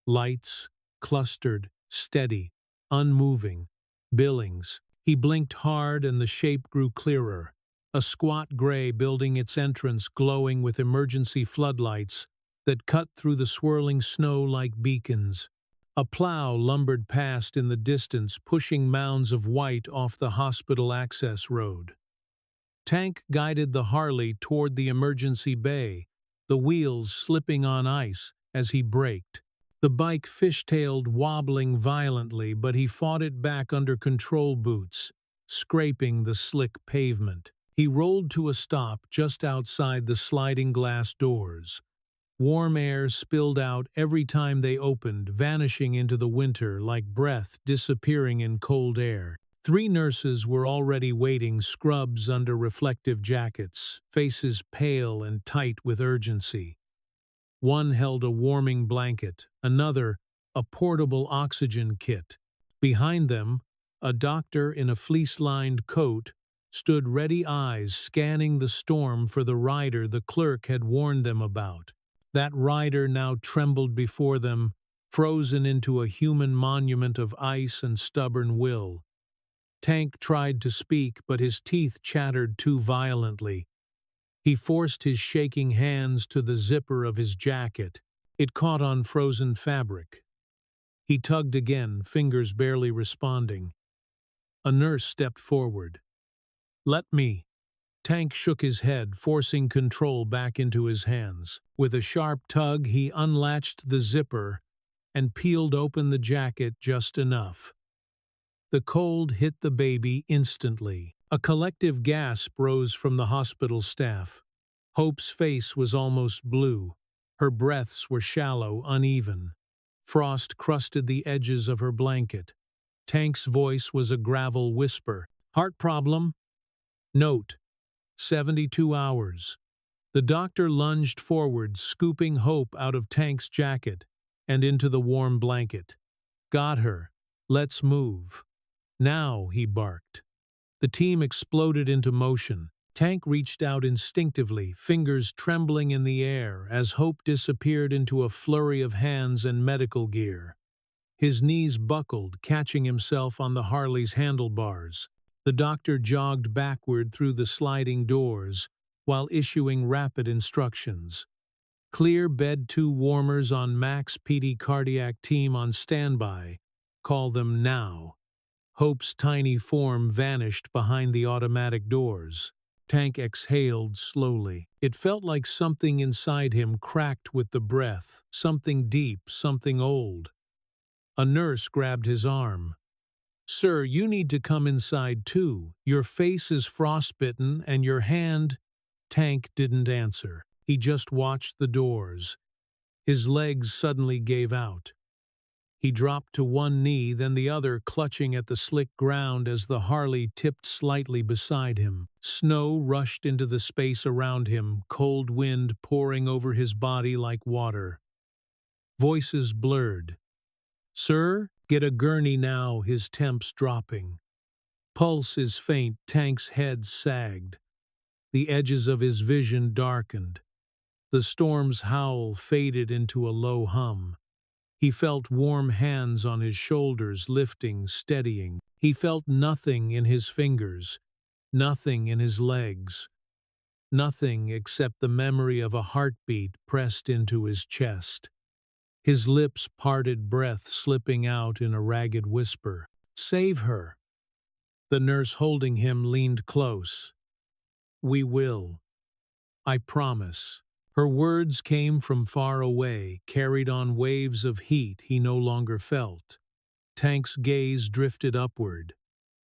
Lights, clustered, steady, unmoving. Billings. He blinked hard and the shape grew clearer. A squat gray building its entrance glowing with emergency floodlights that cut through the swirling snow like beacons. A plow lumbered past in the distance, pushing mounds of white off the hospital access road. Tank guided the Harley toward the emergency bay, the wheels slipping on ice as he braked. The bike fishtailed, wobbling violently, but he fought it back under control boots, scraping the slick pavement. He rolled to a stop just outside the sliding glass doors. Warm air spilled out every time they opened, vanishing into the winter like breath disappearing in cold air. 3 nurses were already waiting, scrubs under reflective jackets, faces pale and tight with urgency. One held a warming blanket, another a portable oxygen kit. Behind them, a doctor in a fleece-lined coat stood, ready eyes scanning the storm for the rider the clerk had warned them about. That rider now trembled before them, frozen into a human monument of ice and stubborn will. Tank tried to speak, but his teeth chattered too violently. He forced his shaking hands to the zipper of his jacket. It caught on frozen fabric. He tugged again, fingers barely responding. A nurse stepped forward. "Let me." Tank shook his head, forcing control back into his hands. With a sharp tug, he unlatched the zipper and peeled open the jacket just enough. The cold hit the baby instantly. A collective gasp rose from the hospital staff. Hope's face was almost blue. Her breaths were shallow, uneven. Frost crusted the edges of her blanket. Tank's voice was a gravel whisper. "Heart problem? Note: 72 hours." The doctor lunged forward, scooping Hope out of Tank's jacket and into the warm blanket. "Got her. Let's move." "Now," he barked. The team exploded into motion. Tank reached out instinctively, fingers trembling in the air as Hope disappeared into a flurry of hands and medical gear. His knees buckled, catching himself on the Harley's handlebars. The doctor jogged backward through the sliding doors while issuing rapid instructions. "Clear bed 2 warmers on max PD cardiac team on standby. Call them now." Hope's tiny form vanished behind the automatic doors. Tank exhaled slowly. It felt like something inside him cracked with the breath, something deep, something old. A nurse grabbed his arm. "Sir, you need to come inside too. Your face is frostbitten and your hand—" Tank didn't answer. He just watched the doors. His legs suddenly gave out. He dropped to one knee, then the other, clutching at the slick ground as the Harley tipped slightly beside him. Snow rushed into the space around him, cold wind pouring over his body like water. Voices blurred. "Sir, get a gurney now," his temps dropping. Pulse is faint, Tank's head sagged. The edges of his vision darkened. The storm's howl faded into a low hum. He felt warm hands on his shoulders, lifting, steadying. He felt nothing in his fingers, nothing in his legs, nothing except the memory of a heartbeat pressed into his chest. His lips parted, breath slipping out in a ragged whisper. "Save her." The nurse holding him leaned close. "We will. I promise." Her words came from far away, carried on waves of heat he no longer felt. Tank's gaze drifted upward.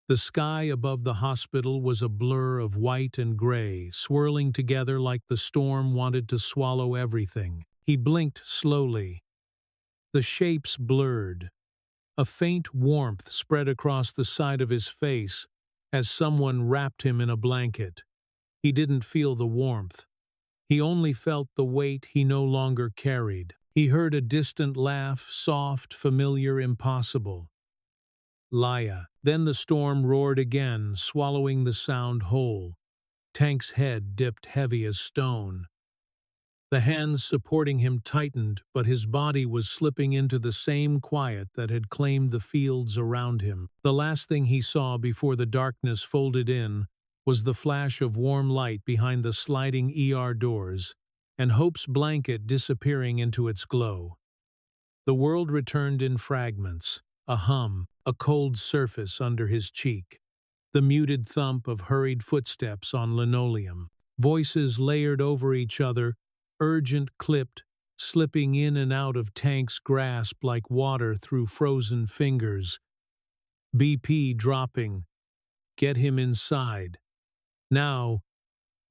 The sky above the hospital was a blur of white and gray, swirling together like the storm wanted to swallow everything. He blinked slowly. The shapes blurred. A faint warmth spread across the side of his face as someone wrapped him in a blanket. He didn't feel the warmth. He only felt the weight he no longer carried. He heard a distant laugh, soft, familiar, impossible. Laya. Then the storm roared again, swallowing the sound whole. Tank's head dipped heavy as stone. The hands supporting him tightened, but his body was slipping into the same quiet that had claimed the fields around him. The last thing he saw before the darkness folded in was the flash of warm light behind the sliding doors, and Hope's blanket disappearing into its glow. The world returned in fragments, a hum, a cold surface under his cheek, the muted thump of hurried footsteps on linoleum, voices layered over each other, urgent, clipped, slipping in and out of Tank's grasp like water through frozen fingers. BP dropping. Get him inside. Now,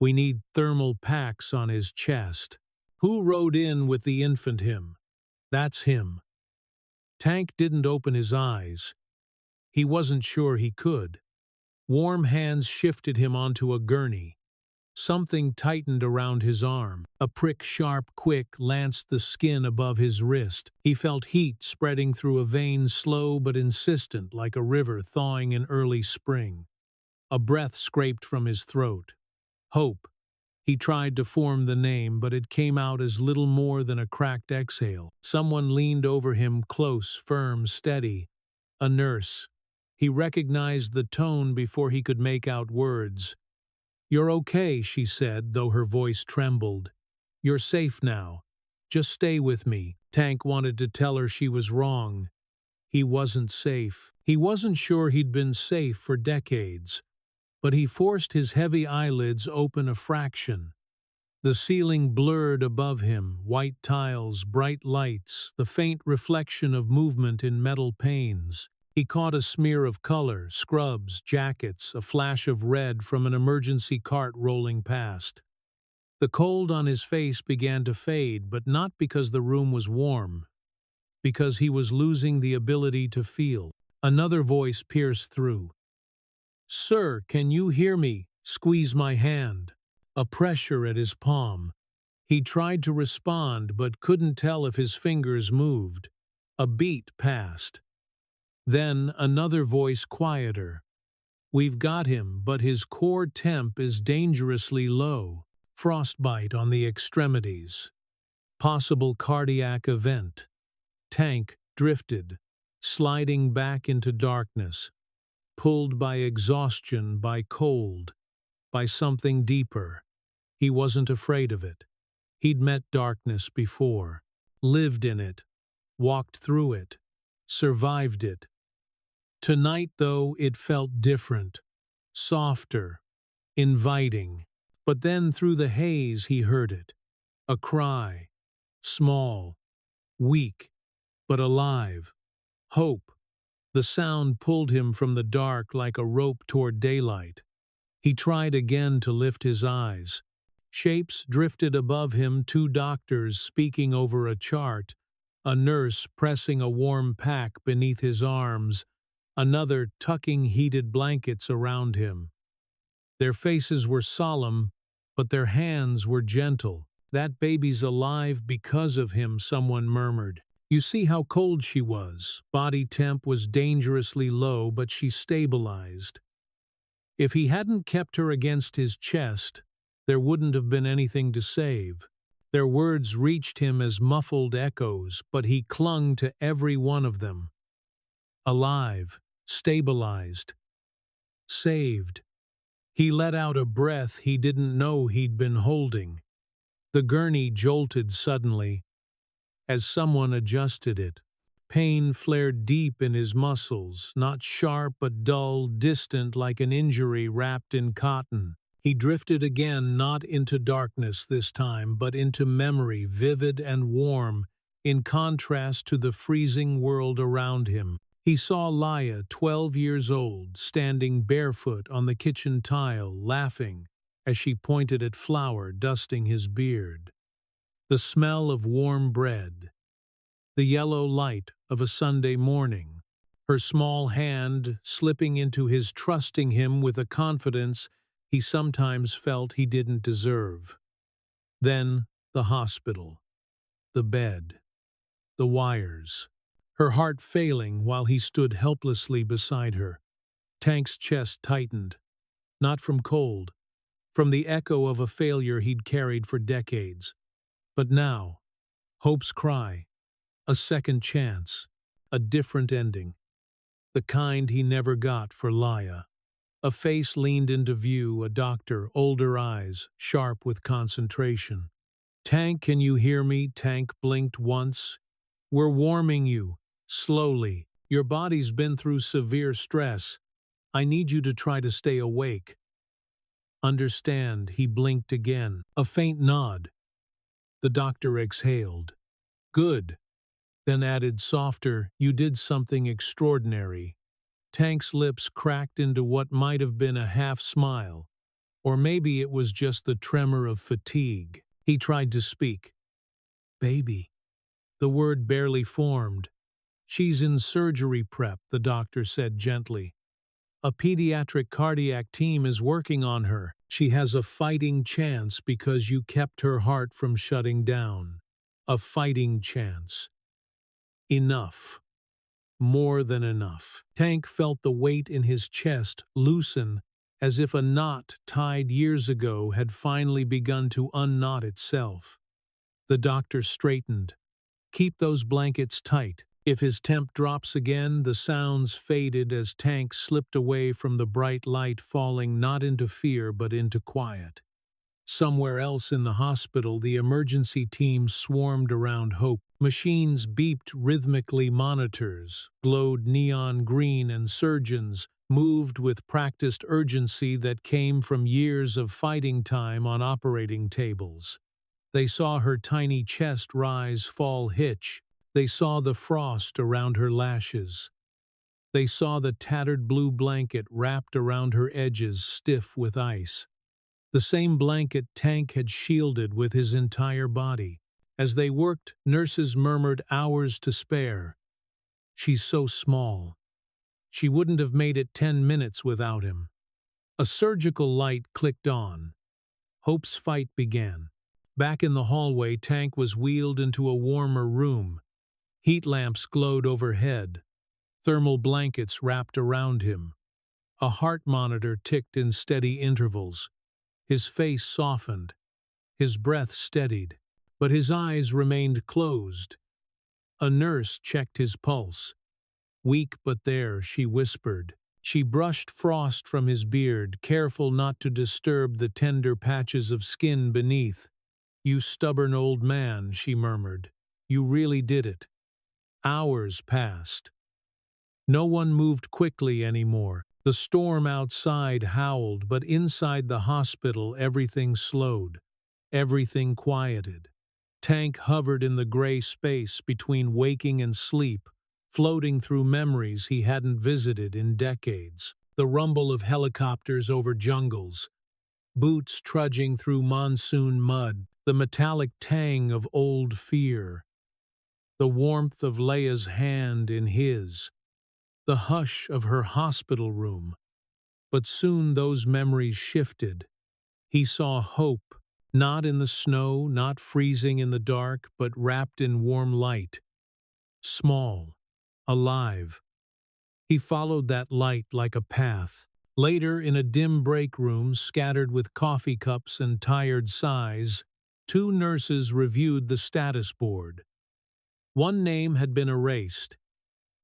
we need thermal packs on his chest. Who rode in with the infant him? That's him. Tank didn't open his eyes. He wasn't sure he could. Warm hands shifted him onto a gurney. Something tightened around his arm. A prick sharp, quick, lanced the skin above his wrist. He felt heat spreading through a vein, slow but insistent, like a river thawing in early spring. A breath scraped from his throat. Hope. He tried to form the name, but it came out as little more than a cracked exhale. Someone leaned over him, close, firm, steady. A nurse. He recognized the tone before he could make out words. "You're okay," she said, though her voice trembled. "You're safe now. Just stay with me." Tank wanted to tell her she was wrong. He wasn't safe. He wasn't sure he'd been safe for decades. But he forced his heavy eyelids open a fraction. The ceiling blurred above him, white tiles, bright lights, the faint reflection of movement in metal panes. He caught a smear of color, scrubs, jackets, a flash of red from an emergency cart rolling past. The cold on his face began to fade, but not because the room was warm, because he was losing the ability to feel. Another voice pierced through. "Sir, can you hear me? Squeeze my hand." A pressure at his palm. He tried to respond, but couldn't tell if his fingers moved. A beat passed. Then another voice, quieter. "We've got him, but his core temp is dangerously low. Frostbite on the extremities. Possible cardiac event." Tank drifted, sliding back into darkness, pulled by exhaustion, by cold, by something deeper. He wasn't afraid of it. He'd met darkness before, lived in it, walked through it, survived it. Tonight, though, it felt different, softer, inviting. But then through the haze he heard it. A cry, small, weak, but alive. Hope. The sound pulled him from the dark like a rope toward daylight. He tried again to lift his eyes. Shapes drifted above him, two doctors speaking over a chart, a nurse pressing a warm pack beneath his arms, another tucking heated blankets around him. Their faces were solemn, but their hands were gentle. "That baby's alive because of him," someone murmured. You see how cold she was. Body temp was dangerously low, but she stabilized. If he hadn't kept her against his chest, there wouldn't have been anything to save. Their words reached him as muffled echoes, but he clung to every one of them. Alive, stabilized, saved. He let out a breath he didn't know he'd been holding. The gurney jolted suddenly, as someone adjusted it. Pain flared deep in his muscles, not sharp but dull, distant like an injury wrapped in cotton. He drifted again, not into darkness this time, but into memory, vivid and warm, in contrast to the freezing world around him. He saw Laya, 12 years old, standing barefoot on the kitchen tile, laughing as she pointed at Flower dusting his beard. The smell of warm bread, the yellow light of a Sunday morning, her small hand slipping into his, trusting him with a confidence he sometimes felt he didn't deserve. Then the hospital, the bed, the wires. Her heart failing while he stood helplessly beside her. Tank's chest tightened, not from cold, from the echo of a failure he'd carried for decades. But now, hope's cry, a second chance, a different ending, the kind he never got for Laya. A face leaned into view, a doctor, older eyes, sharp with concentration. "Tank, can you hear me?" Tank blinked once. "We're warming you, slowly. Your body's been through severe stress. I need you to try to stay awake." "Understand," he blinked again. A faint nod. The doctor exhaled. "Good." Then added softer, "You did something extraordinary." Tank's lips cracked into what might have been a half-smile. Or maybe it was just the tremor of fatigue. He tried to speak. "Baby." The word barely formed. "She's in surgery prep," the doctor said gently. "A pediatric cardiac team is working on her. She has a fighting chance because you kept her heart from shutting down. A fighting chance. Enough. More than enough." Tank felt the weight in his chest loosen, as if a knot tied years ago had finally begun to unknot itself. The doctor straightened. "Keep those blankets tight." If his temp drops again, the sounds faded as Tank slipped away from the bright light, falling not into fear but into quiet. Somewhere else in the hospital, the emergency team swarmed around Hope. Machines beeped rhythmically, monitors glowed neon green, and surgeons moved with practiced urgency that came from years of fighting time on operating tables. They saw her tiny chest rise, fall, hitch. They saw the frost around her lashes. They saw the tattered blue blanket wrapped around her edges, stiff with ice. The same blanket Tank had shielded with his entire body. As they worked, nurses murmured hours to spare. "She's so small. She wouldn't have made it 10 minutes without him." A surgical light clicked on. Hope's fight began. Back in the hallway, Tank was wheeled into a warmer room. Heat lamps glowed overhead. Thermal blankets wrapped around him. A heart monitor ticked in steady intervals. His face softened. His breath steadied. But his eyes remained closed. A nurse checked his pulse. "Weak but there," she whispered. She brushed frost from his beard, careful not to disturb the tender patches of skin beneath. "You stubborn old man," she murmured. "You really did it." Hours passed. No one moved quickly anymore. The storm outside howled, but inside the hospital everything slowed. Everything quieted. Tank hovered in the gray space between waking and sleep, floating through memories he hadn't visited in decades. The rumble of helicopters over jungles, boots trudging through monsoon mud, the metallic tang of old fear, the warmth of Laya's hand in his, the hush of her hospital room. But soon those memories shifted. He saw Hope, not in the snow, not freezing in the dark, but wrapped in warm light. Small, alive. He followed that light like a path. Later, in a dim break room scattered with coffee cups and tired sighs, two nurses reviewed the status board. One name had been erased.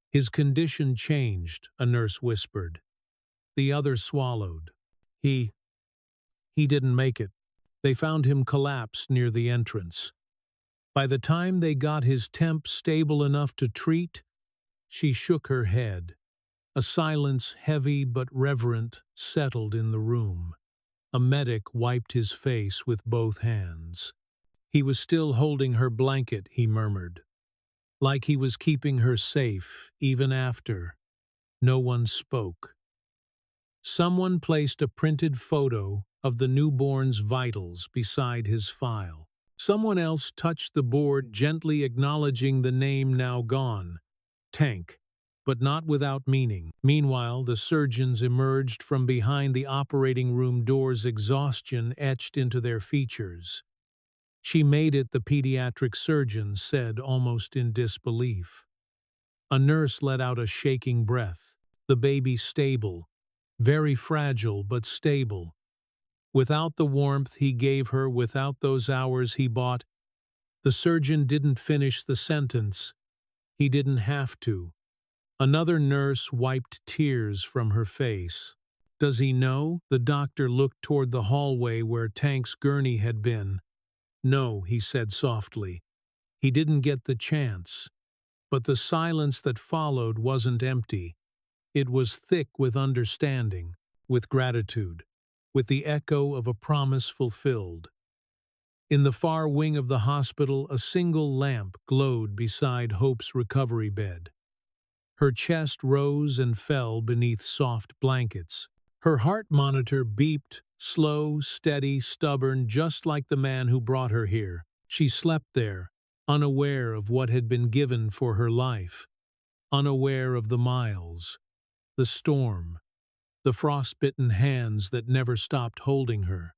"His condition changed," a nurse whispered. The other swallowed. He didn't make it. They found him collapsed near the entrance. By the time they got his temp stable enough to treat, she shook her head. A silence, heavy but reverent, settled in the room. A medic wiped his face with both hands. "He was still holding her blanket," he murmured. "Like he was keeping her safe, even after." No one spoke. Someone placed a printed photo of the newborn's vitals beside his file. Someone else touched the board, gently acknowledging the name now gone, Tank, but not without meaning. Meanwhile, the surgeons emerged from behind the operating room doors, exhaustion etched into their features. She made it, the pediatric surgeon said, almost in disbelief. A nurse let out a shaking breath. The baby stable. Very fragile, but stable. Without the warmth he gave her, without those hours he bought. The surgeon didn't finish the sentence. He didn't have to. Another nurse wiped tears from her face. Does he know? The doctor looked toward the hallway where Tank's gurney had been. No, he said softly. He didn't get the chance. But the silence that followed wasn't empty. It was thick with understanding, with gratitude, with the echo of a promise fulfilled. In the far wing of the hospital, a single lamp glowed beside Hope's recovery bed. Her chest rose and fell beneath soft blankets. Her heart monitor beeped, slow, steady, stubborn, just like the man who brought her here. She slept there, unaware of what had been given for her life, unaware of the miles, the storm, the frostbitten hands that never stopped holding her.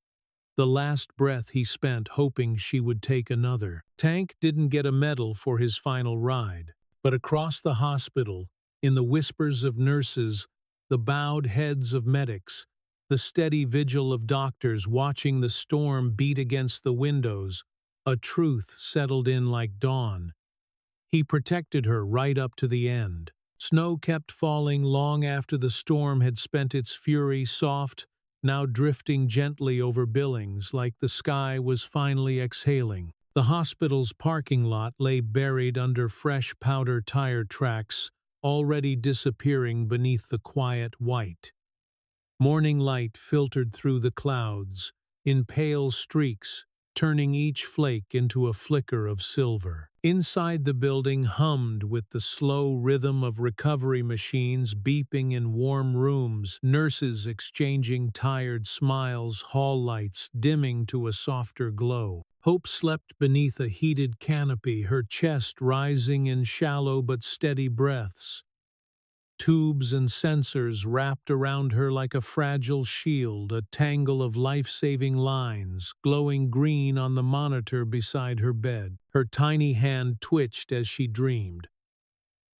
The last breath he spent hoping she would take another. Tank didn't get a medal for his final ride, but across the hospital, in the whispers of nurses, the bowed heads of medics, the steady vigil of doctors watching the storm beat against the windows, a truth settled in like dawn. He protected her right up to the end. Snow kept falling long after the storm had spent its fury, soft, now drifting gently over Billings like the sky was finally exhaling. The hospital's parking lot lay buried under fresh powder tire tracks, already disappearing beneath the quiet white. Morning light filtered through the clouds, in pale streaks, turning each flake into a flicker of silver. Inside the building hummed with the slow rhythm of recovery machines beeping in warm rooms, nurses exchanging tired smiles, hall lights dimming to a softer glow. Hope slept beneath a heated canopy, her chest rising in shallow but steady breaths. Tubes and sensors wrapped around her like a fragile shield, a tangle of life-saving lines, glowing green on the monitor beside her bed. Her tiny hand twitched as she dreamed.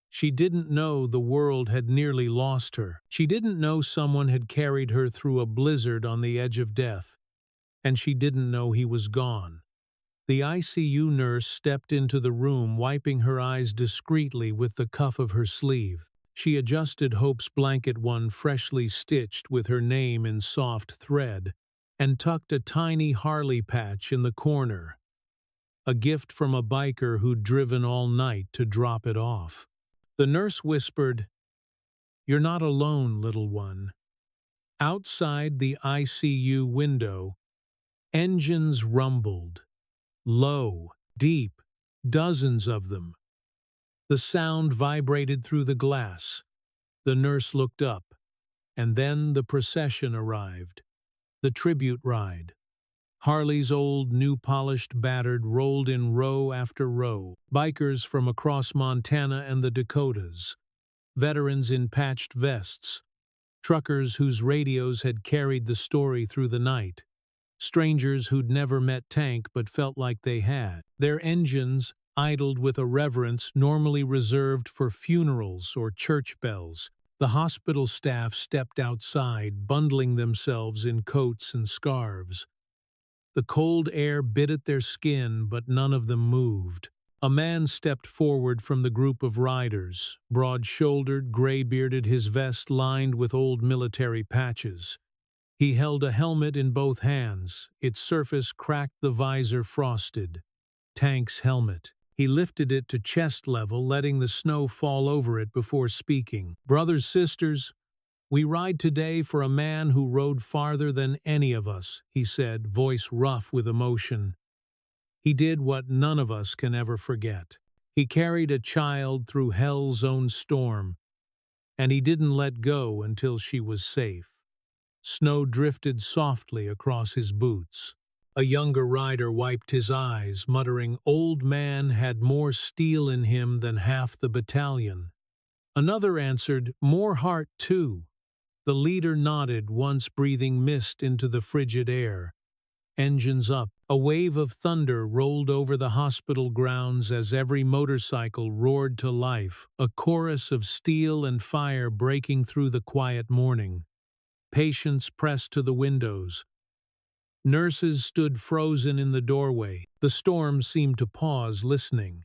She didn't know the world had nearly lost her. She didn't know someone had carried her through a blizzard on the edge of death. And she didn't know he was gone. The ICU nurse stepped into the room, wiping her eyes discreetly with the cuff of her sleeve. She adjusted Hope's blanket, one freshly stitched with her name in soft thread, and tucked a tiny Harley patch in the corner, a gift from a biker who'd driven all night to drop it off. The nurse whispered, "You're not alone, little one." Outside the ICU window, engines rumbled, low, deep, dozens of them. The sound vibrated through the glass. The nurse looked up, and then the procession arrived. The tribute ride. Harley's old, new-polished, battered, rolled in row after row. Bikers from across Montana and the Dakotas. Veterans in patched vests. Truckers whose radios had carried the story through the night. Strangers who'd never met Tank but felt like they had. Their engines idled with a reverence normally reserved for funerals or church bells. The hospital staff stepped outside, bundling themselves in coats and scarves. The cold air bit at their skin, but none of them moved. A man stepped forward from the group of riders, broad-shouldered, gray-bearded, his vest lined with old military patches. He held a helmet in both hands, its surface cracked, the visor frosted. Tank's helmet. He lifted it to chest level, letting the snow fall over it before speaking. "Brothers, sisters, we ride today for a man who rode farther than any of us," he said, voice rough with emotion. "He did what none of us can ever forget. He carried a child through hell's own storm, and he didn't let go until she was safe." Snow drifted softly across his boots. A younger rider wiped his eyes, muttering, "Old man had more steel in him than half the battalion." Another answered, "More heart, too." The leader nodded, once breathing mist into the frigid air. engines up. A wave of thunder rolled over the hospital grounds as every motorcycle roared to life, a chorus of steel and fire breaking through the quiet morning. Patients pressed to the windows. Nurses stood frozen in the doorway. The storm seemed to pause, listening.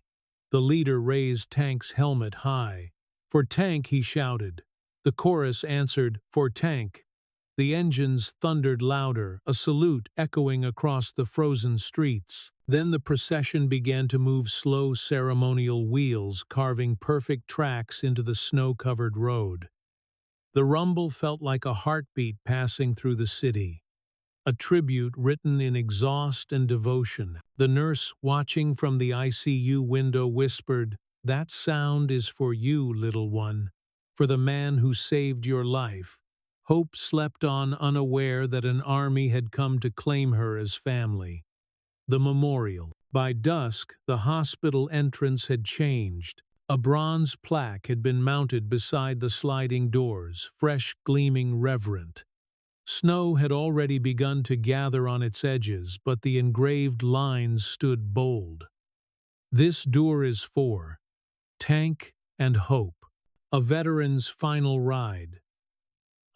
The leader raised Tank's helmet high. "For Tank," he shouted. The chorus answered, "For Tank." The engines thundered louder, a salute echoing across the frozen streets. Then the procession began to move, slow ceremonial wheels carving perfect tracks into the snow-covered road. The rumble felt like a heartbeat passing through the city, a tribute written in exhaust and devotion. The nurse, watching from the ICU window, whispered, "That sound is for you, little one, for the man who saved your life." Hope slept on, unaware that an army had come to claim her as family. The memorial. By dusk, the hospital entrance had changed. A bronze plaque had been mounted beside the sliding doors, fresh, gleaming, reverent. Snow had already begun to gather on its edges, but the engraved lines stood bold. "This door is for Tank and Hope, a veteran's final ride,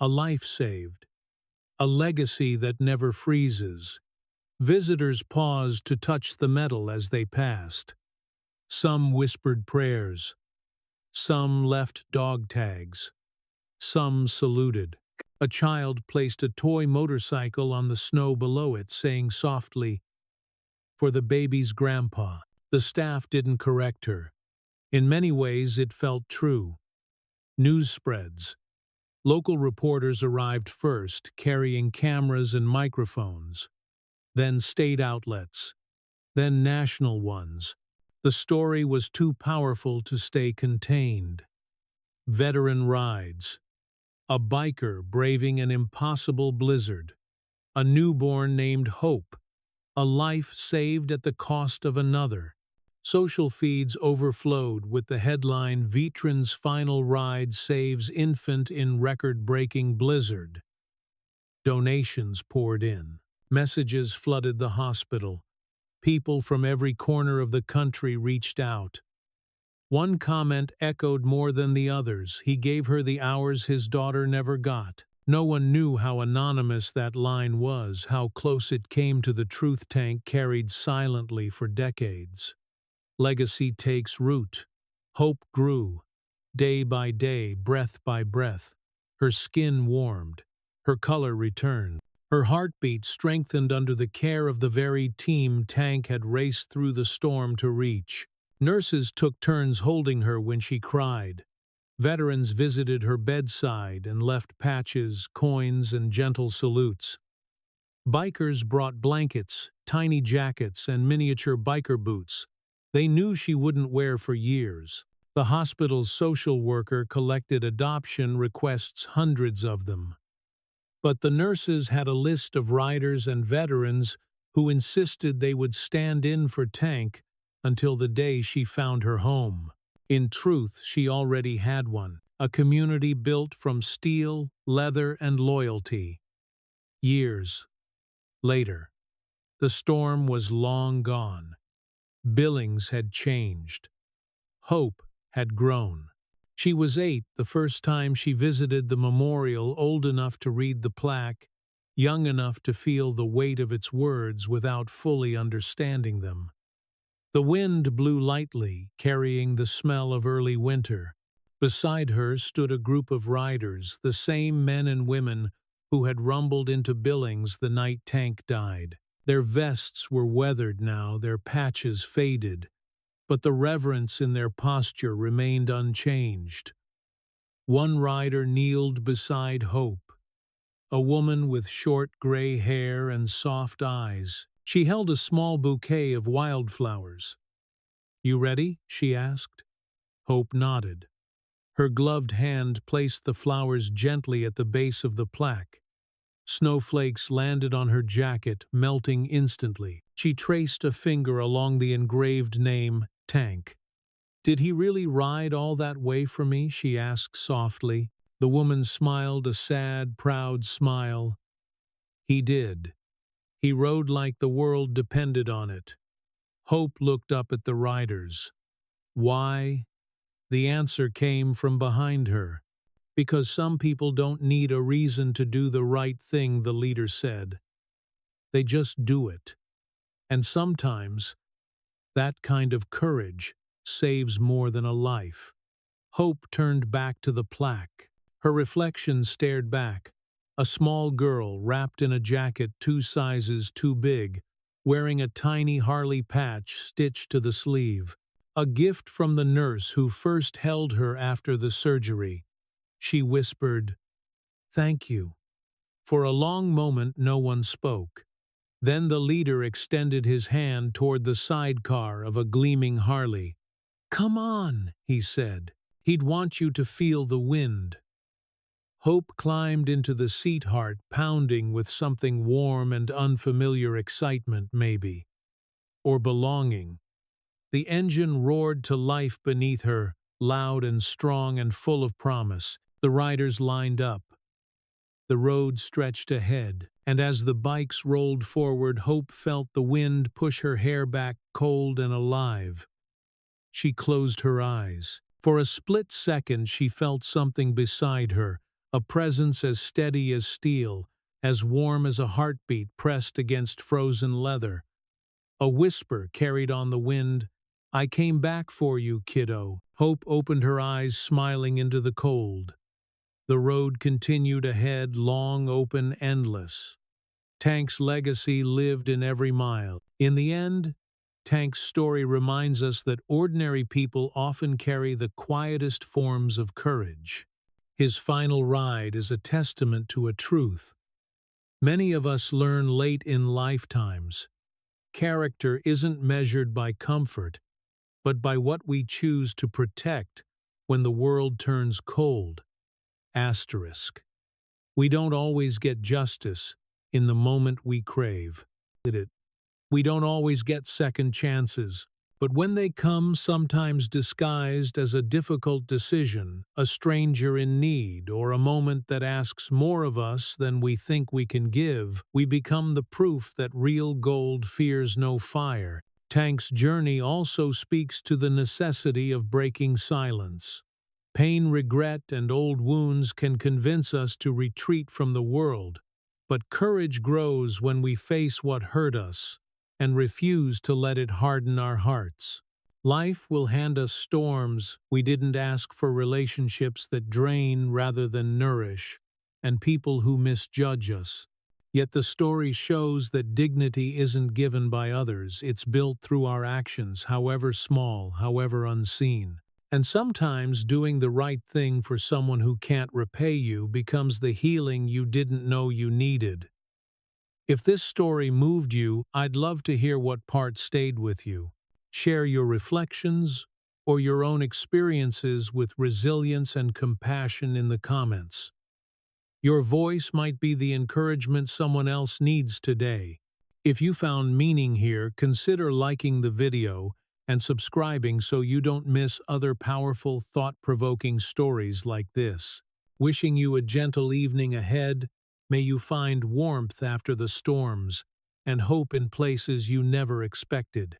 a life saved, a legacy that never freezes." Visitors paused to touch the metal as they passed. Some whispered prayers. Some left dog tags. Some saluted. A child placed a toy motorcycle on the snow below it, saying softly, "For the baby's grandpa." The staff didn't correct her. In many ways, it felt true. News spreads. Local reporters arrived first, carrying cameras and microphones. Then state outlets. Then national ones. The story was too powerful to stay contained. Veteran rides. A biker braving an impossible blizzard. A newborn named Hope. A life saved at the cost of another. Social feeds overflowed with the headline, "Veteran's Final Ride Saves Infant in Record-Breaking Blizzard." Donations poured in. Messages flooded the hospital. People from every corner of the country reached out. One comment echoed more than the others: "He gave her the hours his daughter never got." No one knew how anonymous that line was, how close it came to the truth Tank carried silently for decades. Legacy takes root. Hope grew. Day by day, breath by breath. Her skin warmed. Her color returned. Her heartbeat strengthened under the care of the very team Tank had raced through the storm to reach. Nurses took turns holding her when she cried. Veterans visited her bedside and left patches, coins, and gentle salutes. Bikers brought blankets, tiny jackets, and miniature biker boots. They knew she wouldn't wear for years. The hospital's social worker collected adoption requests, hundreds of them. But the nurses had a list of riders and veterans who insisted they would stand in for Tank until the day she found her home. In truth, she already had one, a community built from steel, leather, and loyalty. Years later, the storm was long gone. Billings had changed. Hope had grown. She was 8 the first time she visited the memorial, old enough to read the plaque, young enough to feel the weight of its words without fully understanding them. The wind blew lightly, carrying the smell of early winter. Beside her stood a group of riders, the same men and women who had rumbled into Billings the night Tank died. Their vests were weathered now, their patches faded, but the reverence in their posture remained unchanged. One rider kneeled beside Hope, a woman with short gray hair and soft eyes. She held a small bouquet of wildflowers. "You ready?" she asked. Hope nodded. Her gloved hand placed the flowers gently at the base of the plaque. Snowflakes landed on her jacket, melting instantly. She traced a finger along the engraved name, Tank. "Did he really ride all that way for me?" she asked softly. The woman smiled, a sad, proud smile. "He did. He rode like the world depended on it. Hope looked up at the riders. Why? The answer came from behind her. Because some people don't need a reason to do the right thing, the leader said. They just do it. And sometimes, that kind of courage saves more than a life. Hope turned back to the plaque. Her reflection stared back. A small girl wrapped in a jacket 2 sizes too big, wearing a tiny Harley patch stitched to the sleeve. A gift from the nurse who first held her after the surgery. She whispered, "Thank you." For a long moment no one spoke. Then the leader extended his hand toward the sidecar of a gleaming Harley. "Come on," he said. "He'd want you to feel the wind." Hope climbed into the seat, heart pounding with something warm and unfamiliar, excitement maybe. Or belonging. The engine roared to life beneath her, loud and strong and full of promise. The riders lined up. The road stretched ahead, and as the bikes rolled forward, Hope felt the wind push her hair back, cold and alive. She closed her eyes. For a split second she felt something beside her, a presence as steady as steel, as warm as a heartbeat pressed against frozen leather. A whisper carried on the wind, "I came back for you, kiddo." Hope opened her eyes, smiling into the cold. The road continued ahead, long, open, endless. Tank's legacy lived in every mile. In the end, Tank's story reminds us that ordinary people often carry the quietest forms of courage. His final ride is a testament to a truth many of us learn late in lifetimes. Character isn't measured by comfort, but by what we choose to protect when the world turns cold. Asterisk. We don't always get justice in the moment we crave it. We don't always get second chances, but when they come, sometimes disguised as a difficult decision, a stranger in need, or a moment that asks more of us than we think we can give, we become the proof that real gold fears no fire. Tank's journey also speaks to the necessity of breaking silence. Pain, regret, and old wounds can convince us to retreat from the world, but courage grows when we face what hurt us and refuse to let it harden our hearts. Life will hand us storms we didn't ask for, relationships that drain rather than nourish, and people who misjudge us. Yet the story shows that dignity isn't given by others, it's built through our actions, however small, however unseen. And sometimes doing the right thing for someone who can't repay you becomes the healing you didn't know you needed. If this story moved you, I'd love to hear what part stayed with you. Share your reflections or your own experiences with resilience and compassion in the comments. Your voice might be the encouragement someone else needs today. If you found meaning here, consider liking the video and subscribing so you don't miss other powerful, thought-provoking stories like this. Wishing you a gentle evening ahead, may you find warmth after the storms and hope in places you never expected.